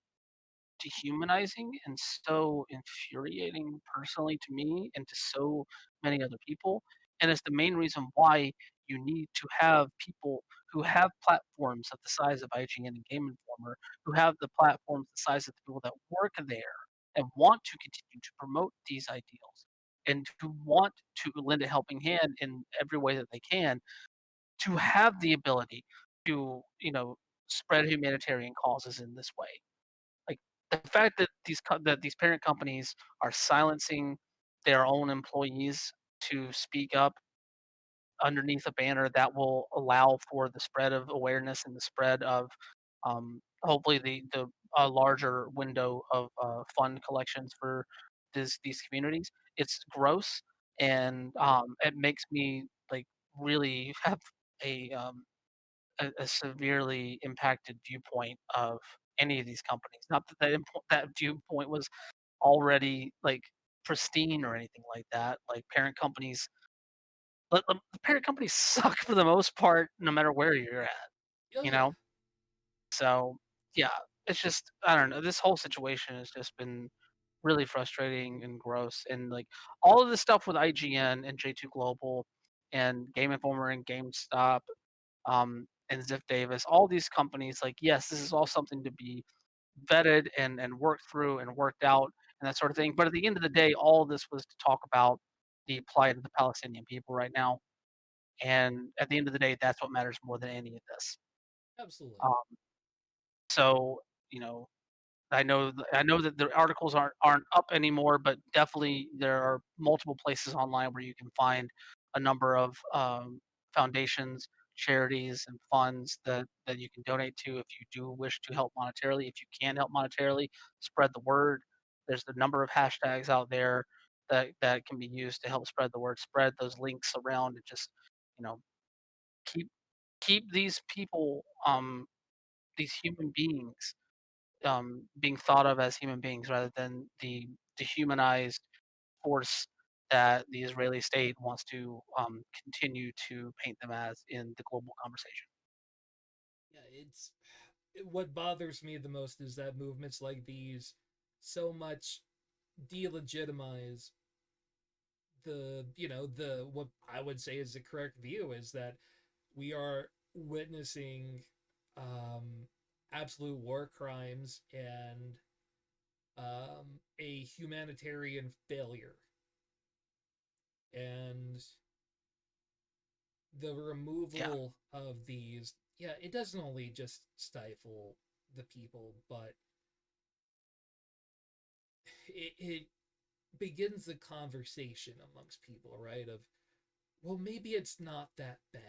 dehumanizing and so infuriating personally to me and to so many other people. And it's the main reason why you need to have people who have platforms of the size of IGN and Game Informer, who have the platforms the size of the people that work there and want to continue to promote these ideals and who want to lend a helping hand in every way that they can, to have the ability to, spread humanitarian causes in this way. Like the fact that these parent companies are silencing their own employees to speak up underneath a banner that will allow for the spread of awareness and the spread of, hopefully the a larger window of fund collections for these communities. It's gross, and it makes me like really have a um, a severely impacted viewpoint of any of these companies. Not that that viewpoint was already like pristine or anything like that. Like parent companies, the parent companies suck for the most part, no matter where you're at. Oh You yeah. know, so yeah, it's just I don't know. This whole situation has just been really frustrating and gross, and like all of this stuff with IGN and J2 Global and Game Informer and GameStop, and Ziff Davis, all these companies, like, yes, this is all something to be vetted and worked through and worked out and that sort of thing. But at the end of the day, all of this was to talk about the plight of the Palestinian people right now. And at the end of the day, that's what matters more than any of this. Absolutely. Um, so, you know, I know that the articles aren't up anymore, but definitely there are multiple places online where you can find a number of foundations, charities, and funds that you can donate to if you do wish to help monetarily. If you can help monetarily, spread the word. There's a number of hashtags out there that can be used to help spread the word. Spread those links around and just you know keep keep these people these human beings being thought of as human beings rather than the dehumanized force that the Israeli state wants to continue to paint them as in the global conversation. Yeah, what bothers me the most is that movements like these so much delegitimize the what I would say is the correct view is that we are witnessing um, absolute war crimes and a humanitarian failure, and the Yeah, removal of these, yeah, it doesn't only just stifle the people, but it begins the conversation amongst people, right? Of, well, maybe it's not that bad.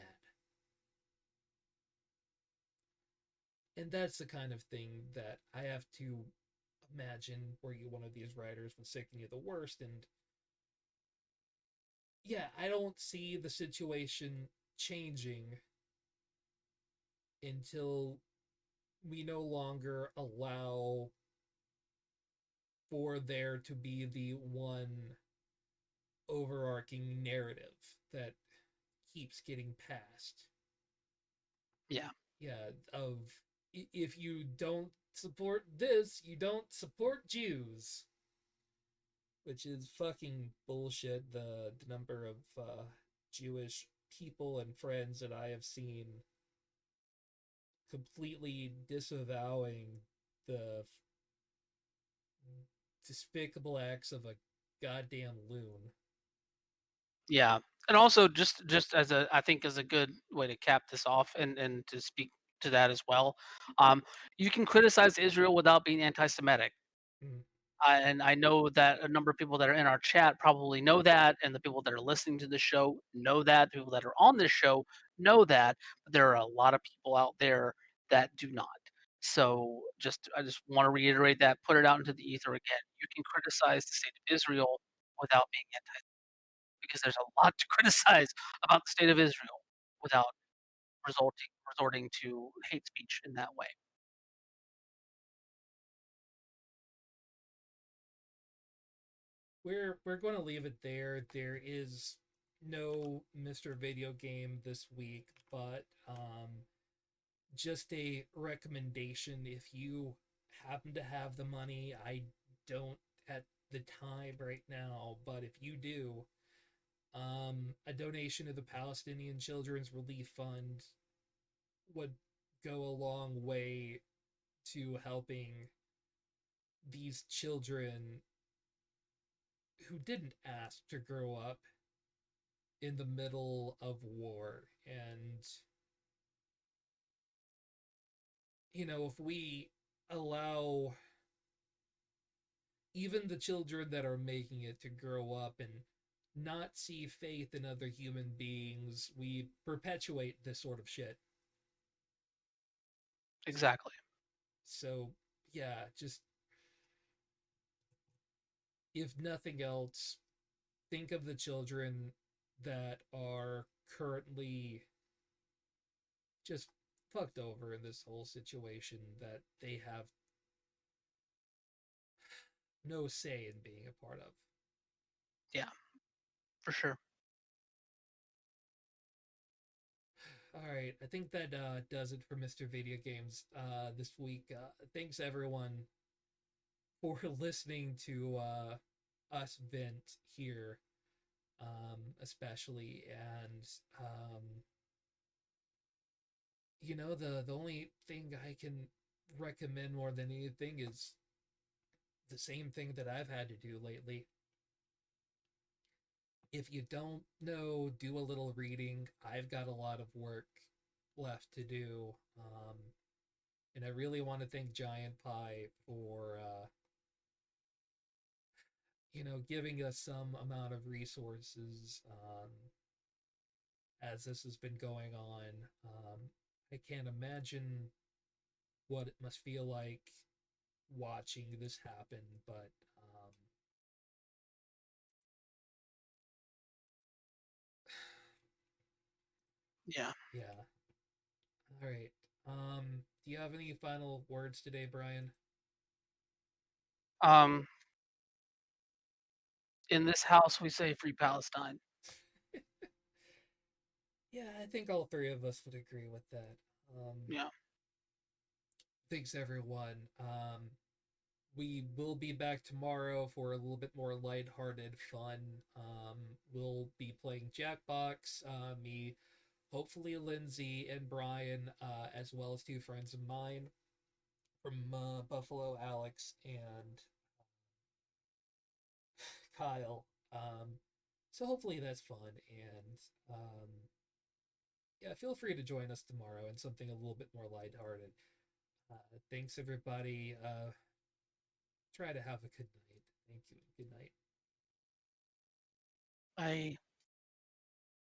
And that's the kind of thing that I have to imagine were you one of these writers was sicking you the worst. And yeah, I don't see the situation changing until we no longer allow for there to be the one overarching narrative that keeps getting passed. yeah, Yeah, of if you don't support this, you don't support Jews, which is fucking bullshit. The number of Jewish people and friends that I have seen completely disavowing the despicable acts of a goddamn loon. yeah. And also, just as a, I think, as a good way to cap this off and to speak to that as well, you can criticize Israel without being anti-Semitic. Mm. And I know that a number of people that are in our chat probably know that, and the people that are listening to the show know that. The people that are on this show know that. But there are a lot of people out there that do not. So I just want to reiterate that, put it out into the ether again. You can criticize the state of Israel without being anti, because there's a lot to criticize about the state of Israel without resorting to hate speech in that way. We're going to leave it there. There is no Mr. Video Game this week, but just a recommendation if you happen to have the money. I don't at the time right now, but if you do, a donation to the Palestinian Children's Relief Fund would go a long way to helping these children who didn't ask to grow up in the middle of war. And, if we allow even the children that are making it to grow up and not see faith in other human beings, we perpetuate this sort of shit. Exactly. So, yeah, just if nothing else, think of the children that are currently just fucked over in this whole situation, that they have no say in being a part of. Yeah, for sure. All right, I think that does it for Mr. Video Games this week. Thanks everyone for listening to us vent here, especially. And the only thing I can recommend more than anything is the same thing that I've had to do lately. If you don't know, do a little reading. I've got a lot of work left to do. And I really want to thank Giant Pie for giving us some amount of resources as this has been going on. I can't imagine what it must feel like watching this happen, but Yeah. yeah. All right. Um, Do you have any final words today, Brian? Um, in this house, we say free Palestine. Yeah, I think all three of us would agree with that. Yeah. Thanks, everyone. We will be back tomorrow for a little bit more lighthearted fun. We'll be playing Jackbox. Me, hopefully Lindsay and Brian, as well as two friends of mine from Buffalo, Alex and Kyle. So hopefully that's fun, and yeah, feel free to join us tomorrow in something a little bit more lighthearted. Thanks, everybody. Try to have a good night. Thank you. Good night. I